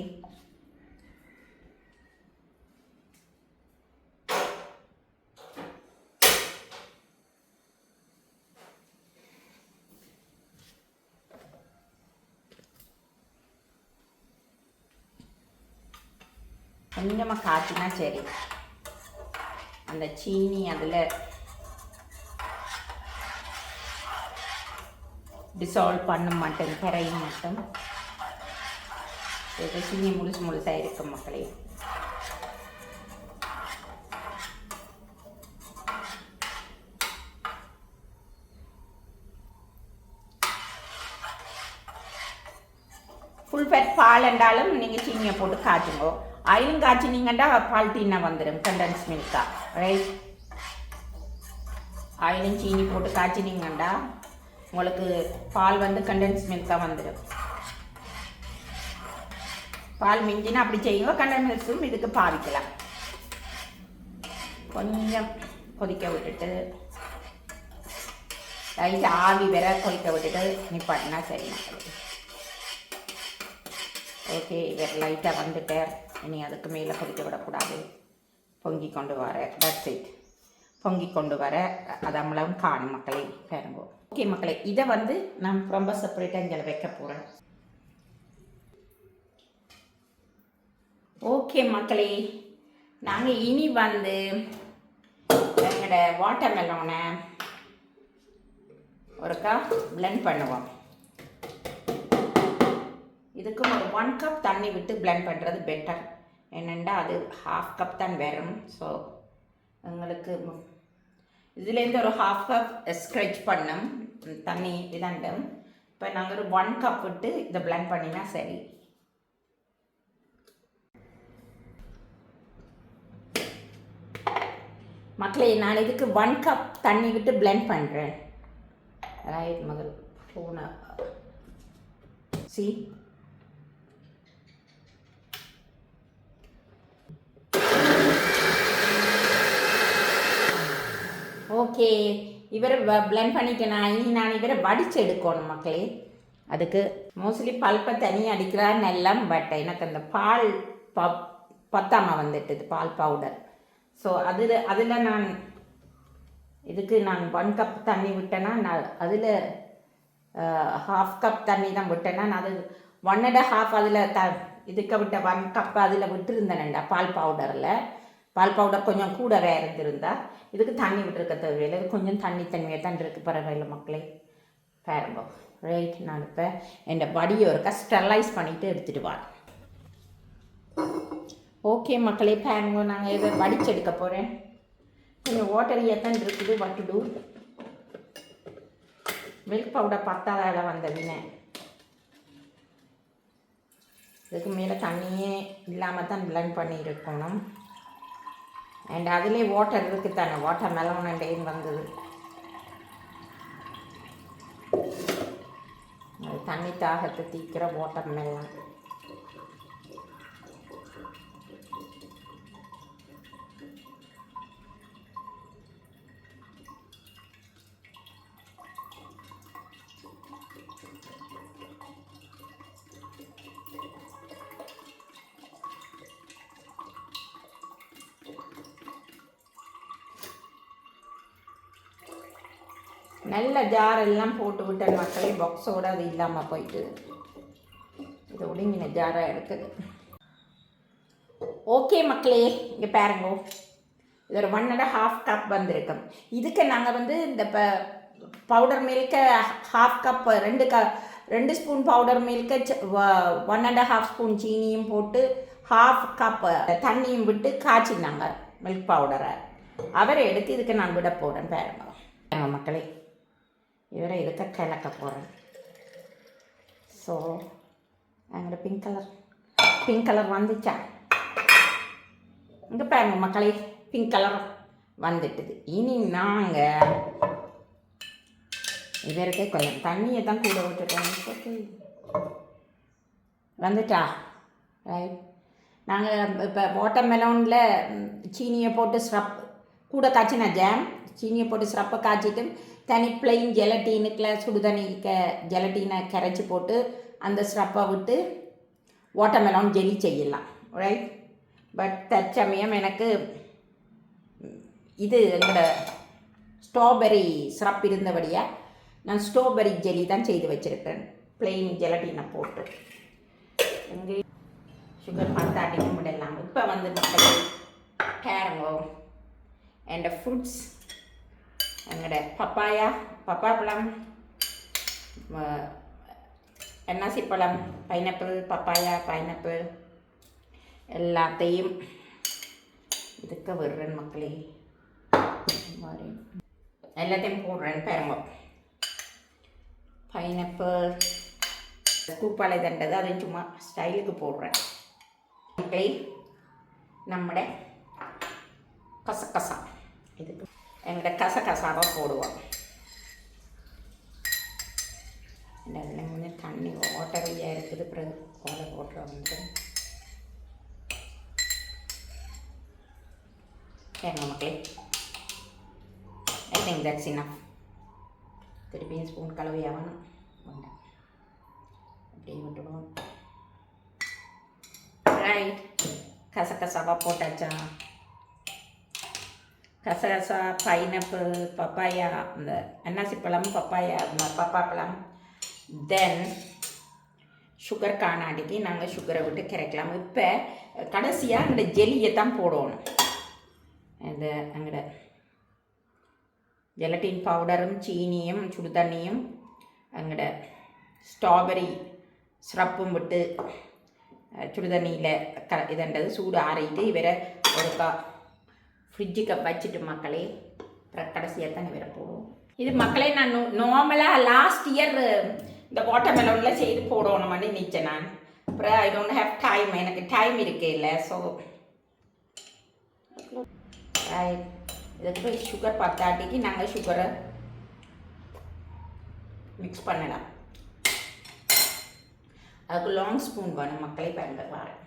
கொஞ்சமாக காய்ச்சினா சரி. அந்த சீனி அதில் டிசால்வ் பண்ண மாட்டேன், கரைய மாட்டேன். சீனி முழுசாக இருக்கும் மக்களே. ஃபுல் ஃபேட் பால் என்றாலும் நீங்கள் சீனியை போட்டு காய்ச்சுங்கோ. ஆயிலும் காய்ச்சினீங்கன்னா பால் டீனா வந்துடும், கண்டன்ஸ் மில்கா. ரைட், ஆயிலும் சீனி போட்டு காய்ச்சினீங்கண்டா உங்களுக்கு பால் வந்து கண்டன்ஸ் மில்காக வந்துடும். பால் மிஞ்சினா அப்படி செய்யுங்க, கண்டன்ஸ் மில்க்கும் இதுக்கு பாவிக்கலாம். கொஞ்சம் கொதிக்க விட்டுட்டு லைட்டாக ஆவி வேற கொதிக்க விட்டுட்டு நிப்பாட்டினா சரி மக்களே. ஓகே, வேறு லைட்டாக வந்துட்டேன். இனி அதுக்கு மேலே கொதிக்க விடக்கூடாது. பொங்கி கொண்டு வர, தட்ஸ் இட். பொங்கி கொண்டு வர அது அம்மளவும் காணும் மக்களே. பாருங்க. ஓகே மக்களே, இதை வந்து நான் ரொம்ப செப்பரேட்டாக இங்கே வைக்க போகிறேன். ஓகே மக்களே, நாங்கள் இனி வந்து எங்களோட வாட்டர்மெலனை ஒருக்கா பிளெண்ட் பண்ணுவோம். இதுக்கு ஒரு 1 கப் தண்ணி விட்டு பிளெண்ட் பண்ணுறது பெட்டர். என்னென்னா அது 1/2 கப் தான் வரும். ஸோ எங்களுக்கு இதுலேருந்து ஒரு 1/2 கப் ஸ்க்ரெச் பண்ணும் தண்ணி இதாண்டும். இப்போ நாங்கள் ஒரு 1 கப் விட்டு இதை பிளெண்ட் பண்ணினா சரி. மக்களே, நான் இதுக்கு 1 கப் தண்ணி விட்டு பிளெண்ட் பண்ணுறேன். ரைட், முதல் ஃபோனை சி. ஓகே, இவரை பிளெண்ட் பண்ணிட்டேன் நான் இவரை வடித்து எடுக்கணும் மக்களே. அதுக்கு மோஸ்ட்லி பல்ப்பை தனியாக அடிக்கிறான்னு எல்லாம், பட் எனக்கு அந்த பால் பத்தாமல் வந்துட்டுது, பால் பவுடர். ஸோ அதில் நான் இதுக்கு நான் 1 கப் தண்ணி விட்டேன்னா, நான் அதில் 1/2 கப் தண்ணி தான் விட்டேன்னா, நான் அது 1.5 அதில் இதுக்கு விட்ட 1 கப் அதில் விட்டுருந்தேன்டா பால் பவுடர் கொஞ்சம் கூட இருந்திருந்தா இதுக்கு தண்ணி விட்டுருக்க தேவையில்லை. இது கொஞ்சம் தண்ணியை தான் இருக்குது, பரவாயில்லை மக்களே. பாருங்க ரைட். நான் இப்போ என் படியை ஒருக்கா ஸ்டெர்லைஸ் பண்ணிவிட்டு எடுத்துகிட்டு வரேன். ஓகே மக்களே, பாருங்க நாங்கள் இதை வடிச்செடுக்க போகிறேன். கொஞ்சம் வாட்டரியாக தான் இருக்குது. What to do, milk powder பத்தாதால வந்ததுன்னு இதுக்கு மேலே தண்ணியே இல்லாமல் தான் பிளெண்ட் பண்ணியிருக்கணும். அண்ட் அதிலே வாட்டர் இருக்குது தானே, வாட்டர் மெலோனண்டேன்னு வந்தது. அது தண்ணி தாகத்தை தீக்கிற வாட்டர் மெலன். நல்ல ஜாரெல்லாம் போட்டு விட்டேன் மக்களே, பாக்ஸோடு அது இல்லாமல் போயிட்டு இது ஒடுங்கின ஜாராக எடுக்குது. ஓகே மக்களே, இங்கே பாருங்க, இது ஒரு 1.5 கப் வந்திருக்கும். இதுக்கு நாங்கள் இந்த பவுடர் மில்கை 1/2 கப் 2 ஸ்பூன் பவுடர் மில்கை 1.5 ஸ்பூன் சீனியும் போட்டு 1/2 கப் தண்ணியும் விட்டு காய்ச்சினாங்க மில்க் பவுடரை. அவரை எடுத்து இதுக்கு நான் விட போகிறேன். பாருங்க மக்களே, இவரை இதுக்கு கிளக்க போகிறேன். ஸோ எங்களோட பிங்க் கலர் வந்துச்சா? இங்கே பாருங்க மக்களே, பிங்க் கலர் வந்துட்டுது. இனி நாங்கள் இவருக்கே கொஞ்சம் தண்ணியை தான் கூட விட்டுட்டோம். ஓகே வந்துட்டா ரைட். நாங்கள் இப்போ வாட்டர் மெலோனில் சீனியை போட்டு ஸ்ரப் கூட காய்ச்சினா ஜாம், சீனியை போட்டு ஸ்ரப்பை காய்ச்சிட்டு தனி பிளெயின் ஜெலட்டீனுக்குள்ள சுடுதண்ணி ஜெலட்டீனை கரைச்சி போட்டு அந்த ஸ்ரப்பை விட்டு வாட்டர் மெலோன் ஜெலி செய்யலாம் ரைட். பட் தற்சமயம் எனக்கு இது எங்களோட ஸ்ட்ராபெரி ஸ்ரப் இருந்தபடியாக நான் ஸ்ட்ராபெரி ஜெலி தான் செய்து வச்சுருக்கேன், பிளெயின் ஜெலட்டீனை போட்டு. இங்கே சுகர் பத்தாட்டியும் விடலாம். இப்போ மக்களே பாருங்கோ அண்ட் ஃப்ரூட்ஸ், எங்களோட பப்பாப்பழம், என்னாசிப்பழம், பைனாப்பிள், பைனாப்பிள் எல்லாத்தையும் இதுக்கு விடுறேன் மக்களே. எல்லாத்தையும் போடுறேன் பாருங்க. பைனாப்பிள் கூப்பாலை தண்டது அதையும் சும்மா ஸ்டைலுக்கு போடுறேன் மக்களே. நம்மட கசகசா, இதுக்கு எங்கள்கிட்ட கசகசாவாக போடுவோம். அதில் தண்ணி வாட்டரியாக இருக்குது, பிறகு கோலை போட்டுற ஏங்க மக்களே. I think that's enough. திருப்பியும் ஸ்பூன் கலவை ஆகணும். அப்படியே விட்டுடுவோம். ரைட், கசகசாவாக போட்டாச்சா? கசகசா, பைனாப்பிள், பப்பாயா, இந்த அன்னாசிப்பழம், பப்பாப்பழம், தென் சுகர் காணாடிக்கு நாங்கள் சுகரை விட்டு கரைக்கலாம். இப்போ கடைசியாக அந்த ஜெல்லியை தான் போடணும். இந்த அங்கட ஜெலட்டின் பவுடரும் சீனியும் சுடு தண்ணியும் அங்கட ஸ்ட்ராபெரி ஸ்ரப்பும் விட்டு சுடுதண்ணியில் இதன்றது சூடு ஆறிட்டு இவரை ஒரு ஃப்ரிட்ஜுக்கு வச்சுட்டு மக்களே, அப்புறம் கடைசியாக தான் இவரை போடுவோம். இது மக்களே நான் நார்மலாக லாஸ்ட் இயர் இந்த வாட்டர் மெலோனில் செய்து போடணும்னு நினச்சேன் நான். அப்புறம் ஐ டோன்ட் ஹேவ் டைம், எனக்கு டைம் இருக்கே இல்லை. ஸோ இதுக்கு சுகர் பத்தாட்டிக்கு நாங்கள் சுகரை மிக்ஸ் பண்ணலாம். அதுக்கு லாங் ஸ்பூன் வேணும் மக்களே. பாருங்க வரேன்.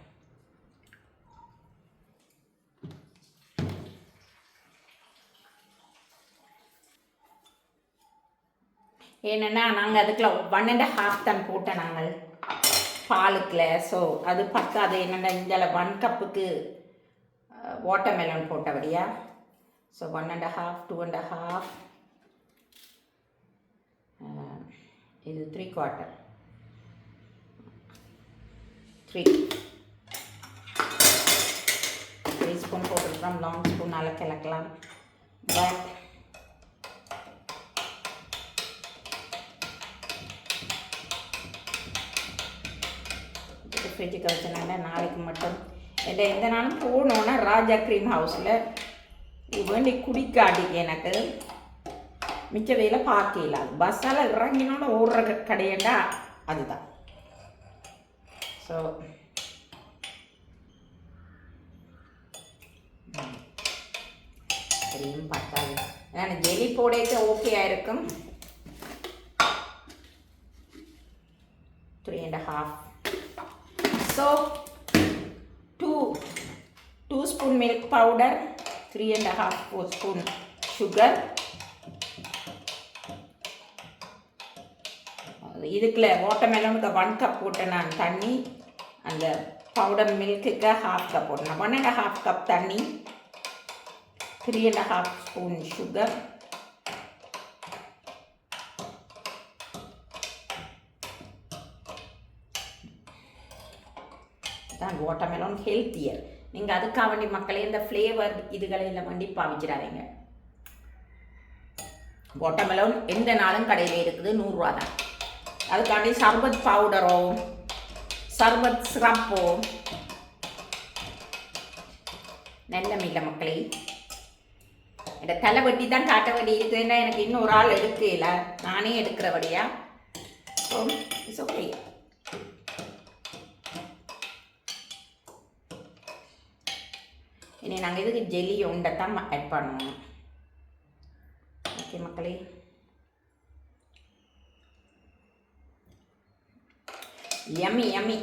ஏன்னா நாங்கள் அதுக்குள்ள 1.5 தான் போட்டேன் நாங்கள் பாலுக்குல. ஸோ அது பத்தாது. என்னென்னா இந்த 1 கப்புக்கு வாட்டர்மெலன் போட்டபடியா. ஸோ 1.5, 2.5, இது 3/4, 3 ஸ்பூன் போட்டுருக்கோம். லாங் ஸ்பூனால் கிளக்கலாம். பட் ஃப்ரிட்ஜுக்கு வச்சனால நாளைக்கு மட்டும் எந்த நாளும் போனோன்னா ராஜா க்ரீம் ஹவுஸில் இது வேண்டி குடிக்காட்டிக்கு எனக்கு மிச்ச வேலை பார்க்கல. அது பஸ்ஸால் இறங்கினோன்னு ஓடுற கடையண்டா அதுதான். ஸோ க்ரீம் பார்த்தாது. நான் ஜெலி போடைக்கு ஓகே ஆயிருக்கும். 3.5. So 2 spoon milk powder, 3.5 spoon sugar. இதுக்குள்ள வாட்டர்மெலனுக்கு 1 கப் போட்டேன் நான் தண்ணி. அந்த பவுடர் மில்க்குக்கு 1/2 கப் போட்டேன். 1.5 கப் தண்ணி, 3.5 ஸ்பூன் சுகர். தான் வாட்டர்மெலன் ஹெல்த்தியர். நீங்கள் அதுக்காக வேண்டி மக்களே இந்த ஃப்ளேவர் இதுகளெல்லாம் வேண்டி பாவிச்சிடாதீங்க. வாட்டர்மெலன் எந்த நாளும் கடையில் இருக்குது, 100 ரூபா தான். அதுக்காண்டி சர்பத் பவுடரோ சர்பத் சிரப்போ நல்ல மில்ல மக்களே. என் தலை வெட்டி தான் காட்ட வேண்டி இருக்குதுன்னா எனக்கு இன்னொரு ஆள் எடுக்கல, நானே எடுக்கிறபடியா. So it's okay. இனி நாங்கள் இதுக்கு ஜெல்லி உண்டை தான் ஆட் பண்ணுவோம். ஓகே மக்களே. Yummy yummy.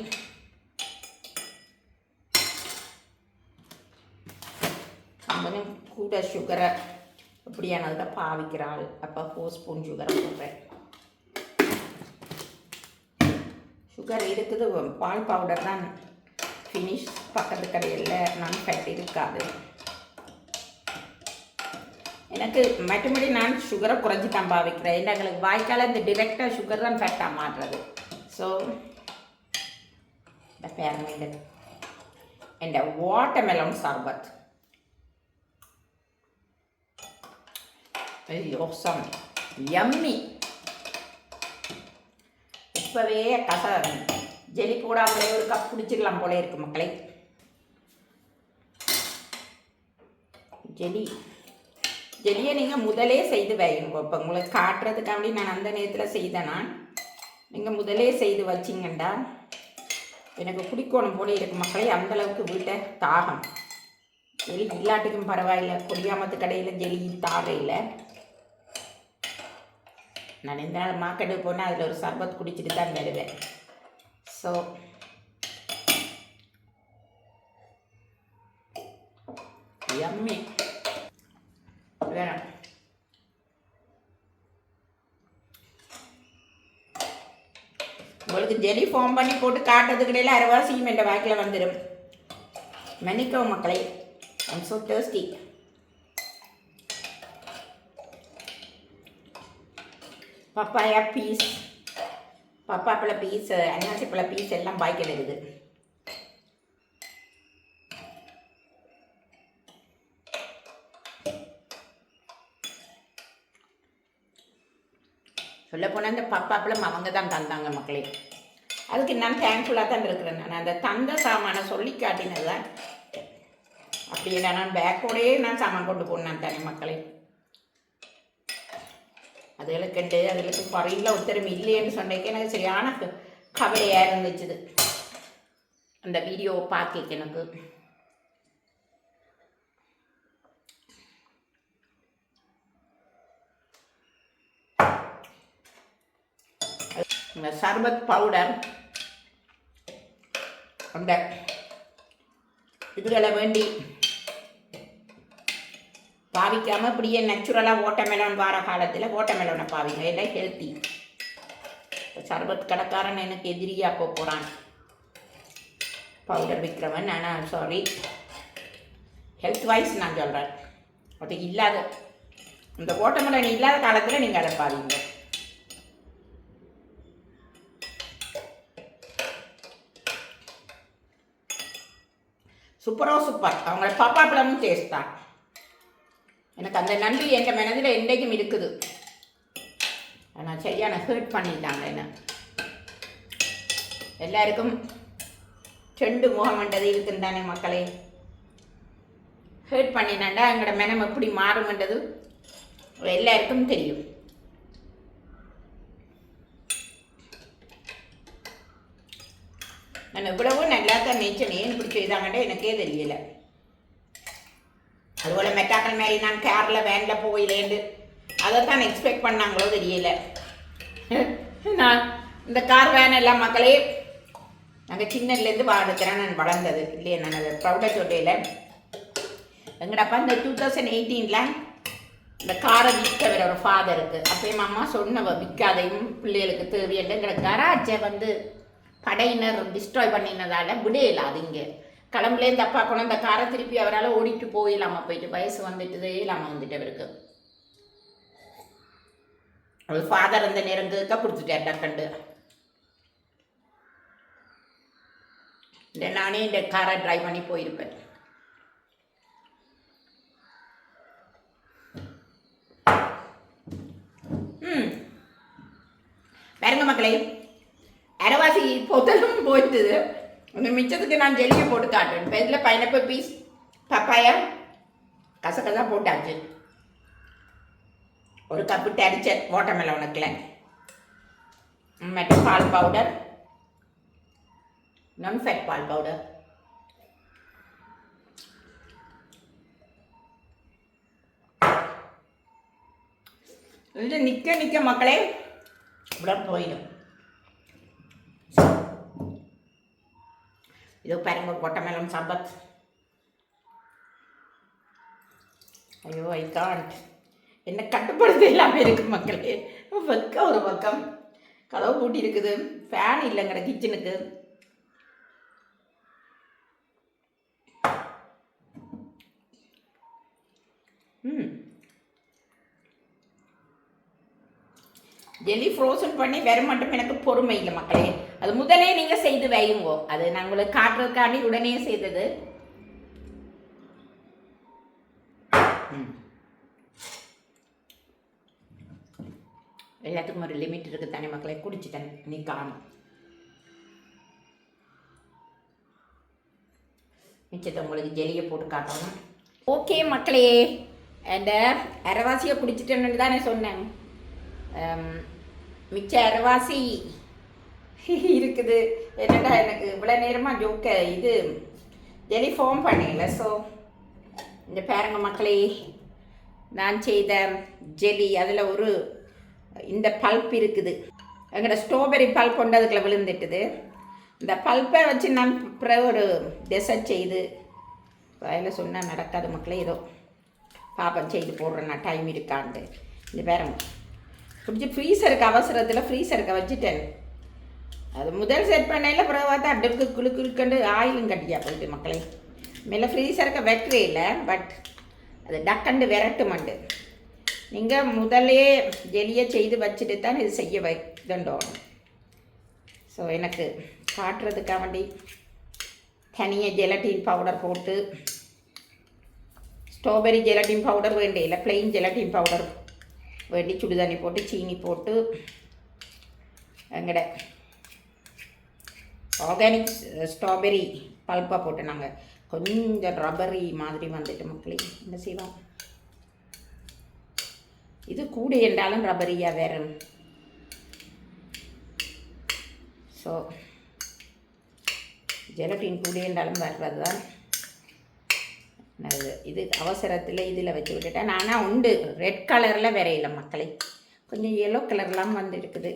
கொஞ்சம் கூட சுகரை இப்படியானதுக்கு பாவிக்கிறாள். அப்போ 4 ஸ்பூன் சுகரை போடுறேன். சுகர் இருக்குது, பால் பவுடர் தான் ஃபினிஷ். பக்கத்து கடையில் நான் ஃபேட் இருக்காது எனக்கு. மற்றபடி நான் சுகரை குறைஞ்சி தான் பாவிக்கிறேன். ஏன்னா எங்களுக்கு வாய்க்கால் இந்த டிரெக்டாக சுகர் தான் ஃபேட்டாக மாட்டுறது. ஸோ இந்த பேரமீடு என் வாட்டர்மெலன் சர்பத் யோசம் யம்மி. இப்போவே ஜெலி போடாமலே ஒரு கப் குடிச்சிடலாம் போல இருக்கு மக்களே. ஜெலியை நீங்கள் முதலே செய்து வைங்க. இப்போ உங்களுக்கு காட்டுறதுக்காண்டி நான் அந்த நேரத்தில் செய்தேனா, நீங்கள் முதலே செய்து வச்சிங்கண்டா எனக்கு குடிக்கணும் போல இருக்கு மக்களே. அந்தளவுக்கு வீட்டை தாகம். ஜெலி இல்லாட்டுக்கும் பரவாயில்லை, கொடியாமத்து கடையில் ஜெலி தாகையில். நான் எந்த நாள் மார்க்கெட்டுக்கு போனால் அதில் ஒரு சர்பத் குடிச்சிட்டு தான் வருவேன். So yummy. வேணும் உங்களுக்கு ஜெலி ஃபார்ம் பண்ணி போட்டு காட்டுறதுக்கு இடையில அரைவாசியும் என்ற வாக்கில் வந்துடும். மன்னிக்கவும் மக்களை. I'm so tasty. Papaya piece, பப்பாப்பழ பீஸ், அன்னாசி பழ பீஸ் எல்லாம் பாய்க்க வருது. சொல்லப்போனால் இந்த பப்பாப்பழம் அவங்க தான் தந்தாங்க மக்களே. அதுக்கு நான் தேங்க்ஃபுல்லாக தான் இருக்கிறேன். நான் அந்த தந்த சாமானை சொல்லி காட்டினது தான். அப்படி இல்லை, நான் பேக்கோடையே நான் சாமான் கொண்டு போனேன் தானே மக்களே. அதுகளுக்கு அதுகளுக்கு பறையில் ஒருத்தரும் இல்லைன்னு சொன்னேன். எனக்கு சரியான கவலையாக இருந்துச்சுது அந்த வீடியோவை பார்க்க. எனக்கு இந்த சர்பத் பவுடர் அந்த இதுகளை வேண்டி பாவிக்காமல் இப்படியே நேச்சுரலாக வாட்டர்மெலன் வார காலத்தில் வாட்டர்மெலனை பாவிங்க. எல்லாம் ஹெல்த்தி. சர்பத் கடைக்காரன் எனக்கு எதிரியாக போகிறான், பவுடர் விற்கிறவன். ஆனால் சாரி, ஹெல்த் வைஸ் நான் சொல்கிறேன். அது இல்லாத இந்த ஓட்டமெலன் இல்லாத காலத்தில் நீங்கள் அதை பாருங்க. சூப்பர். அவங்கள பாப்பா பழமும் டேஸ்ட் தான். எனக்கு அந்த நன்றி என் மனதில் என்றைக்கும் இருக்குது. ஆனால் சரியான ஹர்ட் பண்ணிட்டாங்க என்ன. எல்லாருக்கும் 2 முகம்ன்றது இருக்குன்னு தானே மக்களே. ஹர்ட் பண்ணினாண்டா எங்களோட மனம் எப்படி மாறும்ன்றது எல்லாருக்கும் தெரியும். நான் எவ்வளவோ நல்லா தான் நீச்சல் ஏன் இப்படி செய்தாங்கன்றே எனக்கே தெரியலை. அதுபோல் மெட்டாக்கள் மாரி நான் காரில் வேனில் போயிலேண்டு அதைத்தான் எக்ஸ்பெக்ட் பண்ணாங்களோ தெரியலை. நான் இந்த கார் வேன் எல்லாம் மக்களே நாங்கள் சின்னதுலேருந்து வாடுக்கிறேன். நான் வளர்ந்தது இல்லையே, நான் அதை ப்ரௌடாக சொல்லையில் எங்கடப்பா இந்த 2018 இந்த காரை விற்கவர் ஒரு ஃபாதருக்கு. அப்பயும் அம்மா சொன்னவ விற்காதையும் பிள்ளைகளுக்கு தேவையல்ல. எங்களை கராச்சை படையினர் டிஸ்ட்ராய் பண்ணினதால் விடையில. அது இங்கே கிளம்புலேருந்து அப்பா கொண்டு அந்த காரை திருப்பி அவரால் ஓடிட்டு போயிடலாமா, போயிட்டு வயசு வந்துட்டு இல்லாமல் வந்துட்டு அவருக்கு. அவர் ஃபாதர் அந்த நேரத்துக்கு கொடுத்துட்டார் டக்கண்டு. நானே இந்த காரை ட்ரைவ் பண்ணி போயிருப்பேன். பாருங்க மக்களே, அரைவாசி பொத்தலும் போயிட்டுது. அந்த மிச்சத்துக்கு நான் ஜெல்லியை போட்டு காட்டுறேன். இப்போ இதில் பைனாப்பிள் பீஸ், பப்பாயா கசகசா போட்டாச்சு. 1 கப்பு தடிச்ச வாட்டர்மெலனுக்குல மற்றும் பால் பவுடர், நான் ஃபேட் பால் பவுடர். இது நிற்க மக்களே இவ்வளோ போயிடும். இது பாருங்க வாட்டர்மெலன் சர்பத். ஐயோ ஐ காண்ட், என்ன கட்டுப்படுத்த எல்லாமே இருக்குது மக்களே. பக்கம் ஒரு பக்கம் கதவு பூட்டி இருக்குது, ஃபேன் இல்லைங்கிற கிச்சனுக்கு. ஜெல்லி ஃப்ரோசன் பண்ணி வேற மட்டும் எனக்கு பொறுமை இல்லை மக்களே. அது முதலே நீங்கள் செய்து வையுங்கோ. அது நான் உங்களுக்கு காட்டுறதுக்காண்டி உடனே செய்தது. எல்லாத்துக்கும் ஒரு லிமிட் இருக்குது தானே மக்களே. குடிச்சிட்டேன் நீ காணும். மிச்சத்தை உங்களுக்கு ஜெலியை போட்டு காட்டணும். ஓகே மக்களே, அந்த அரைவாசியை குடிச்சிட்டேன்னு தானே சொன்னேன். மிச்ச அரைவாசி இருக்குது. என்னடா எனக்கு இவ்வளோ நேரமாக ஜோக்க இது ஜெலி ஃபார்ம் பண்ணல. ஸோ இந்த பாருங்க மக்களே, நான் செய்த ஜெலி அதில் ஒரு இந்த பல்ப் இருக்குது. எங்களோட ஸ்ட்ராபெரி பல்ப் கொண்டு அதுக்குள்ள விழுந்துட்டுது. இந்த பல்ப்பை வச்சு நான் அப்புறம் ஒரு டெசர்ட் செய்து அதில் சொன்னால் நடக்காது மக்களே. ஏதோ பாப்பம் செய்து போடுறேன், நான் டைம் இருக்கான்ட்டு. இந்த பாருங்க பிடிச்சி ஃப்ரீசருக்கு அவசரத்தில் ஃப்ரீசருக்கு வச்சுட்டேன். அது முதல் செட் பண்ணையில் அப்புறம் பார்த்தா அடுக்கு குழுக்கண்டு ஆயிலும் கட்டியா போயிட்டு மக்களே. மேலே ஃப்ரீசருக்கு வெட்டவே இல்லை, பட் அது டக்கண்டு விரட்டுமண்டு. நீங்கள் முதலே ஜெலியை செய்து வச்சுட்டு தான் இது செய்ய வைக்கண்டோம். ஸோ எனக்கு காட்டுறதுக்காக வேண்டி தனியாக ஜெலட்டின் பவுடர் போட்டு, ஸ்ட்ராபெரி ஜெலட்டின் பவுடர் வேண்டிய இல்லை, பிளெயின் ஜெலட்டின் பவுடர் வேண்டி சுடுதண்ணி போட்டு சீனி போட்டு எங்கட ஆர்கானிக் ஸ்ட்ராபெரி பல்ப்பாக போட்டு நாங்கள் கொஞ்சம் ரப்பரி மாதிரி வந்துட்டு மக்களே என்ன செய்வோம். இது கூட என்றாலும் ரப்பரியாக வேறு. ஸோ ஜெலட்டின் கூட என்றாலும் வர்றது தான். இது அவசரத்தில் இதில் வச்சு விட்டுட்டேன். ஆனால் உண்டு ரெட் கலரில் வேற இல்லை மக்களே, கொஞ்சம் எல்லோ கலர்லாம் வந்து இருக்குது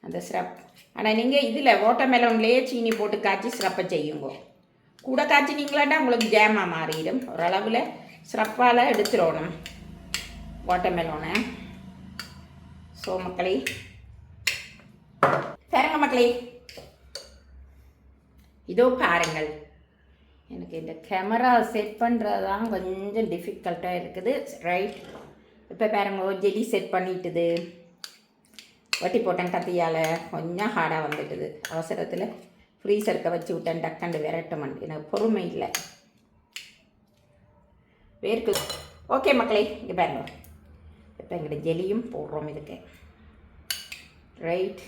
அந்த சிரப். ஆனால் நீங்கள் இதில் வாட்டர்மெலன்லேயே சீனி போட்டு காய்ச்சி சிரப்பை செய்யுங்க. கூட காய்ச்சினீங்களாட்டா உங்களுக்கு ஜேமாக மாறிடும். ஓரளவில் சிரப்பால் எடுத்துடணும் வாட்டர்மெலனை. ஸோ மக்களே பாருங்க மக்களே, இதோ பாருங்கள். எனக்கு இந்த கேமரா செட் பண்ணுறது தான் கொஞ்சம் டிஃபிகல்ட்டாக இருக்குது. ரைட், இப்போ பாருங்க ஜெல்லி செட் பண்ணிட்டுது. வட்டி போட்டேன் கத்தியால், கொஞ்சம் ஹார்டாக வந்துட்டுது. அவசரத்தில் ஃப்ரீசருக்கு வச்சு விட்டேன், டக்கண்டு விரட்டமண்டு. எனக்கு பொறுமை இல்லை வேர்க்கு. ஓகே மக்களே, இங்கே பாருங்க, இப்போ எங்கிட்ட ஜெலியும் போடுறோம் இதுக்கு. Right,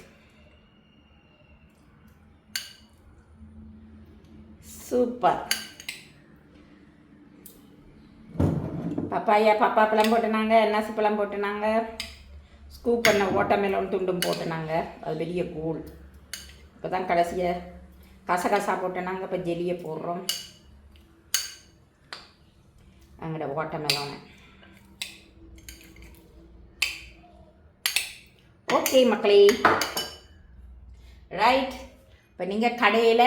super. பப்பாப்பழம் போட்டுனாங்க, நசுப்பழம் போட்டுனாங்க, ஸ்கூப் பண்ண வாட்டர்மெலன் துண்டும் போட்டுனாங்க. அது பெரிய கூழ். இப்போ தான் கடைசியாக கசகசா போட்டுனாங்க. இப்போ ஜெலியை போடுறோம் அங்கட வாட்டர்மெலனை. ஓகே மக்களே, ரைட். இப்போ நீங்கள் கடையில்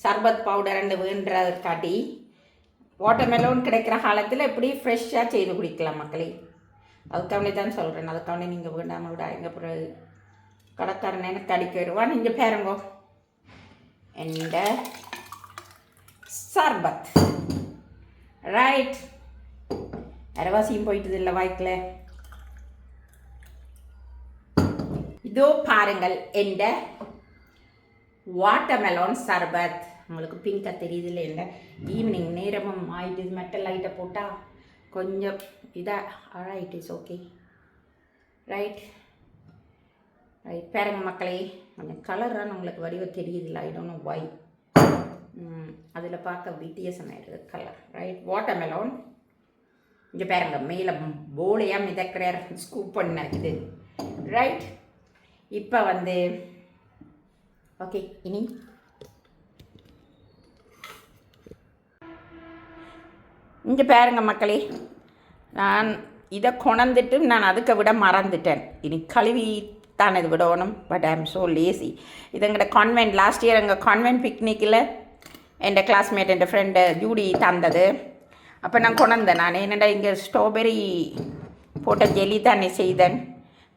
சர்பத் பவுடர் ரெண்டு வேண்டுறது காட்டி வாட்டர்மெலன் கிடைக்கிற காலத்தில் எப்படி ஃப்ரெஷ்ஷாக செய்து குடிக்கலாம் மக்களே. அதுக்காண்டி தான் சொல்கிறேன். அதுக்காண்டி நீங்கள் வேண்டாமல் விட எங்கே பிறகு கடைக்காரன் எனக்கு அடிக்க வருவா. நீங்கள் பாருங்கோ, இந்த சர்பத். ரைட், அரவாசியும் போயிட்டுது இல்லை வாய்க்கில். இதோ பாருங்கள் இந்த வாட்டர்மெலன் சர்பத். உங்களுக்கு பிங்காக தெரியுது இல்லை? இல்லை, ஈவினிங் நேரமும் ஆயிட்டு மெட்டல் லைட்டை போட்டால் கொஞ்சம் இதாக right. Is okay. Right right, பாருங்க மக்களே, கொஞ்சம் கலரான உங்களுக்கு வடிவ தெரியுதில்ல. I don't know why. அதில் பார்க்க வித்தியாசமாக இருக்குது கலர். Right, watermelon. இங்கே பாருங்க, மேலே போலையாக மிதக்கிற ஸ்கூப் பண்ண இது. ரைட், இப்போ வந்து ஓகே. இனி இங்கே பாருங்க மக்களே, நான் இதை கொணந்துட்டு நான் அதுக்கு விட மறந்துட்டேன். இனி கழுவி தான் இது விடணும். But I am so lazy. இது எங்களோட கான்வென்ட் லாஸ்ட் இயர் எங்கள் கான்வென்ட் பிக்னிக்கில் என் கிளாஸ்மேட் என் ஃப்ரெண்டு ஜூடி தந்தது. அப்போ நான் கொணந்தேன். நான் என்னடா இங்கே ஸ்ட்ராபெரி போட்ட ஜெல்லி தானே செய்தேன்.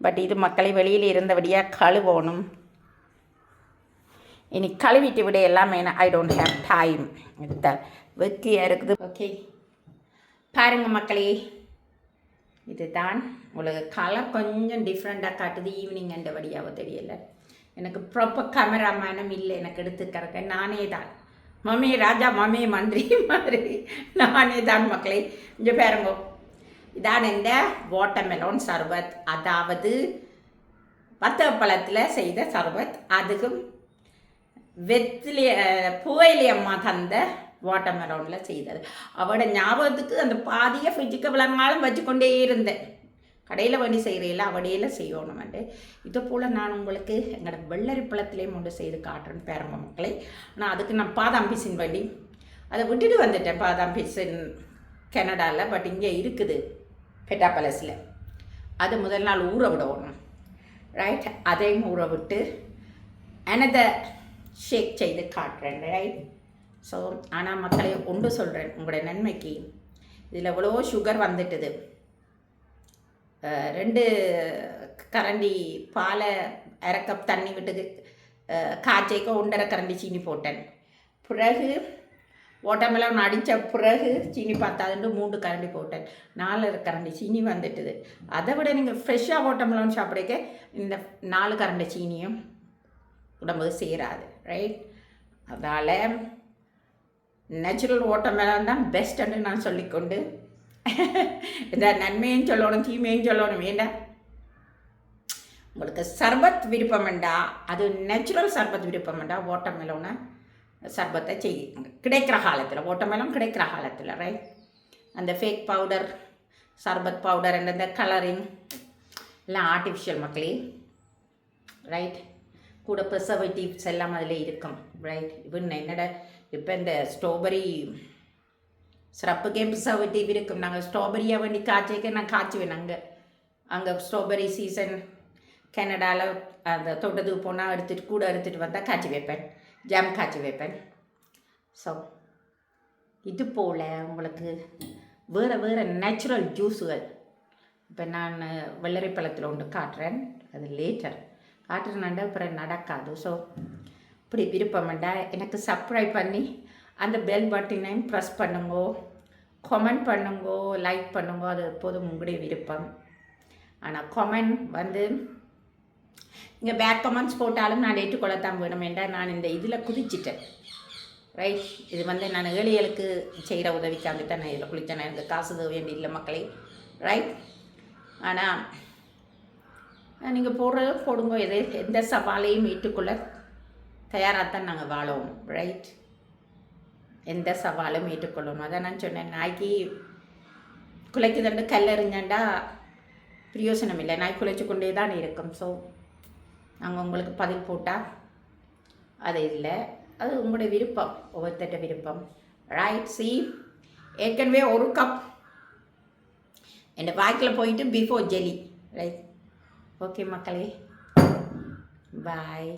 பட் இது மக்களை வெளியில் இருந்தபடியாக கழுவணும். இனி கழுவிட்டு விட எல்லாமே ஐ டோன்ட் ஹேவ் டைம். இது வெக்கியாக இருக்குது. ஓகே, பாருங்கள் மக்களே, இதுதான் உங்களுக்கு கலர் கொஞ்சம் டிஃப்ரெண்ட்டாக காட்டுது. ஈவினிங் என்ற வழியாவோ தெரியல. எனக்கு ப்ராப்பர் கேமராமேனும் இல்லை எனக்கு எடுத்துக்கிறக்க. நானே தான் மம்மி ராஜா மம்மி மந்திரி மாதிரி நானே தான் மக்களே. இங்கே பாருங்க, இதான் இந்த வாட்டர்மெலன் சர்பத், அதாவது வத்தப்பழத்தில் செய்த சர்பத். அதுக்கும் புகையிலை அம்மா தந்த வாட்டர்மெலனில் செய்தது. அவட ஞாபகத்துக்கு அந்த பாதியை ஃப்ரிட்ஜுக்கு விளங்காலும் வச்சுக்கொண்டே இருந்தேன். கடையில் வண்டி செய்கிறீங்கள அவடையில் செய்யணுமெண்டு. இதை போல் நான் உங்களுக்கு எங்களோட வெள்ளரி பழத்துலேயும் ஒன்று செய்து காட்டுறேன்னு பேரம்ப மக்களை. ஆனால் அதுக்கு நான் பாதாம் பீஸின் வண்டி அதை விட்டுட்டு வந்துட்டேன். பாதாம் பீஸின் கனடாவில், பட் இங்கே இருக்குது பெட்டா பேலஸில். அது முதல் நாள் ஊற விடணும். ரைட், அதையும் ஊற விட்டு another ஷேக் செய்து காட்டுறேன். ரைட். ஸோ ஆனால் மக்களை ஒன்று சொல்கிறேன் உங்களுடைய நன்மைக்கு. இதில் எவ்வளோ சுகர் வந்துட்டுது. 2 கரண்டி பாலை 1/2 கப் தண்ணி விட்டு காய்ச்சிக்க 1.5 கரண்டி சீனி போட்டேன். பிறகு வாட்டர்மெலன் அடித்த பிறகு சீனி பார்த்தாதுண்டு 3 கரண்டி போட்டேன். 4 கரண்டி சீனி வந்துட்டுது. அதை விட நீங்கள் ஃப்ரெஷ்ஷாக வாட்டர்மெலன் சாப்பிட்றதுக்கு இந்த 4 கரண்டி சீனியும் உடம்புக்கு சேராது. ரைட், அதால் நேச்சுரல் வாட்டர்மெலன் தான் பெஸ்ட்டுன்னு நான் சொல்லிக்கொண்டு இந்த நன்மையும் சொல்லணும் தீமையும் சொல்லணும். ஏண்டா உங்களுக்கு சர்பத் விருப்பம் வேண்டா, அது நேச்சுரல் சர்பத் விருப்பம் வேண்டா, வாட்டர்மெலனை சர்பத்தை செய்யுங்க கிடைக்கிற காலத்தில். வாட்டர்மெலன் கிடைக்கிற காலத்தில். ரைட், அந்த ஃபேக் பவுடர் சர்பத் பவுடர் இந்த கலரிங் எல்லாம் ஆர்டிஃபிஷியல் மக்களே. ரைட், கூட ப்ரிசர்வேட்டிவ்ஸ் எல்லாம் அதில் இருக்கும். ரைட், இவன் என்னோட இப்போ இந்த ஸ்ட்ராபெரி சிறப்புக்கே ப்ரிசர்வேட்டிவ் இருக்கும். நாங்கள் ஸ்ட்ராபெரியாக வேண்டி காய்ச்சிக்க நான் காய்ச்சுவேன். அங்கே ஸ்ட்ராபெரி சீசன் கனடாவில் அந்த தோட்டத்துக்கு போனால் எடுத்துகிட்டு வந்தால் காய்ச்சி வைப்பேன், ஜாம் காய்ச்சி வைப்பேன். ஸோ இது போல் உங்களுக்கு வேறு நேச்சுரல் ஜூஸுகள் இப்போ நான் வெள்ளரி பழத்தில் ஒன்று காட்டுறேன். அது லேட்டர். காட்டுறனாண்டா அப்புறம் நடக்காது. ஸோ இப்படி விருப்பம்ண்டா எனக்கு சப்ஸ்கிரைப் பண்ணி அந்த பெல் பட்டனையும் ப்ரெஸ் பண்ணுங்கோ, கமெண்ட் பண்ணுங்கோ, லைக் பண்ணுங்கோ. அது எப்போதும் உங்களுடைய விருப்பம். ஆனால் கமெண்ட் வந்து இங்கே பேட் கமெண்ட்ஸ் போட்டாலும் நான் ஏற்றுக்கொள்ளத்தான் வேணும் என்றால் நான் இந்த இதில் குதிச்சிட்டேன். ரைட், இது வந்து நான் ஏழைகளுக்கு செய்கிற உதவிக்காக தான் நான் இதில் குளித்தேன். எனக்கு காசு வேண்டி இல்லை மக்களே. ரைட், ஆனால் நீங்கள் போடுறது போடுங்க. எந்த சவாலையும் ஏற்றுக்கொள்ள தயாராகத்தான் நாங்கள் வாழுவோம். ரைட், எந்த சவாலும் ஏற்றுக்கொள்ளணும். அதான் நான் சொன்னேன், நாய்க்கு குலைக்குதுண்டு கல்லெறிஞ்சாண்டா பிரயோசனம் இல்லை, நாய் குலைச்சி கொண்டே தான் இருக்கும். ஸோ நாங்கள் உங்களுக்கு பதில் போட்டால் அது இல்லை, அது உங்களுடைய விருப்பம், ஒவ்வொருத்தட்ட விருப்பம். ரைட், சி ஏற்கனவே ஒரு கப் என் வாய்க்கில் போயிட்டு பிஃபோர் ஜெலி. ரைட், ஓகே மக்களே, பாய்.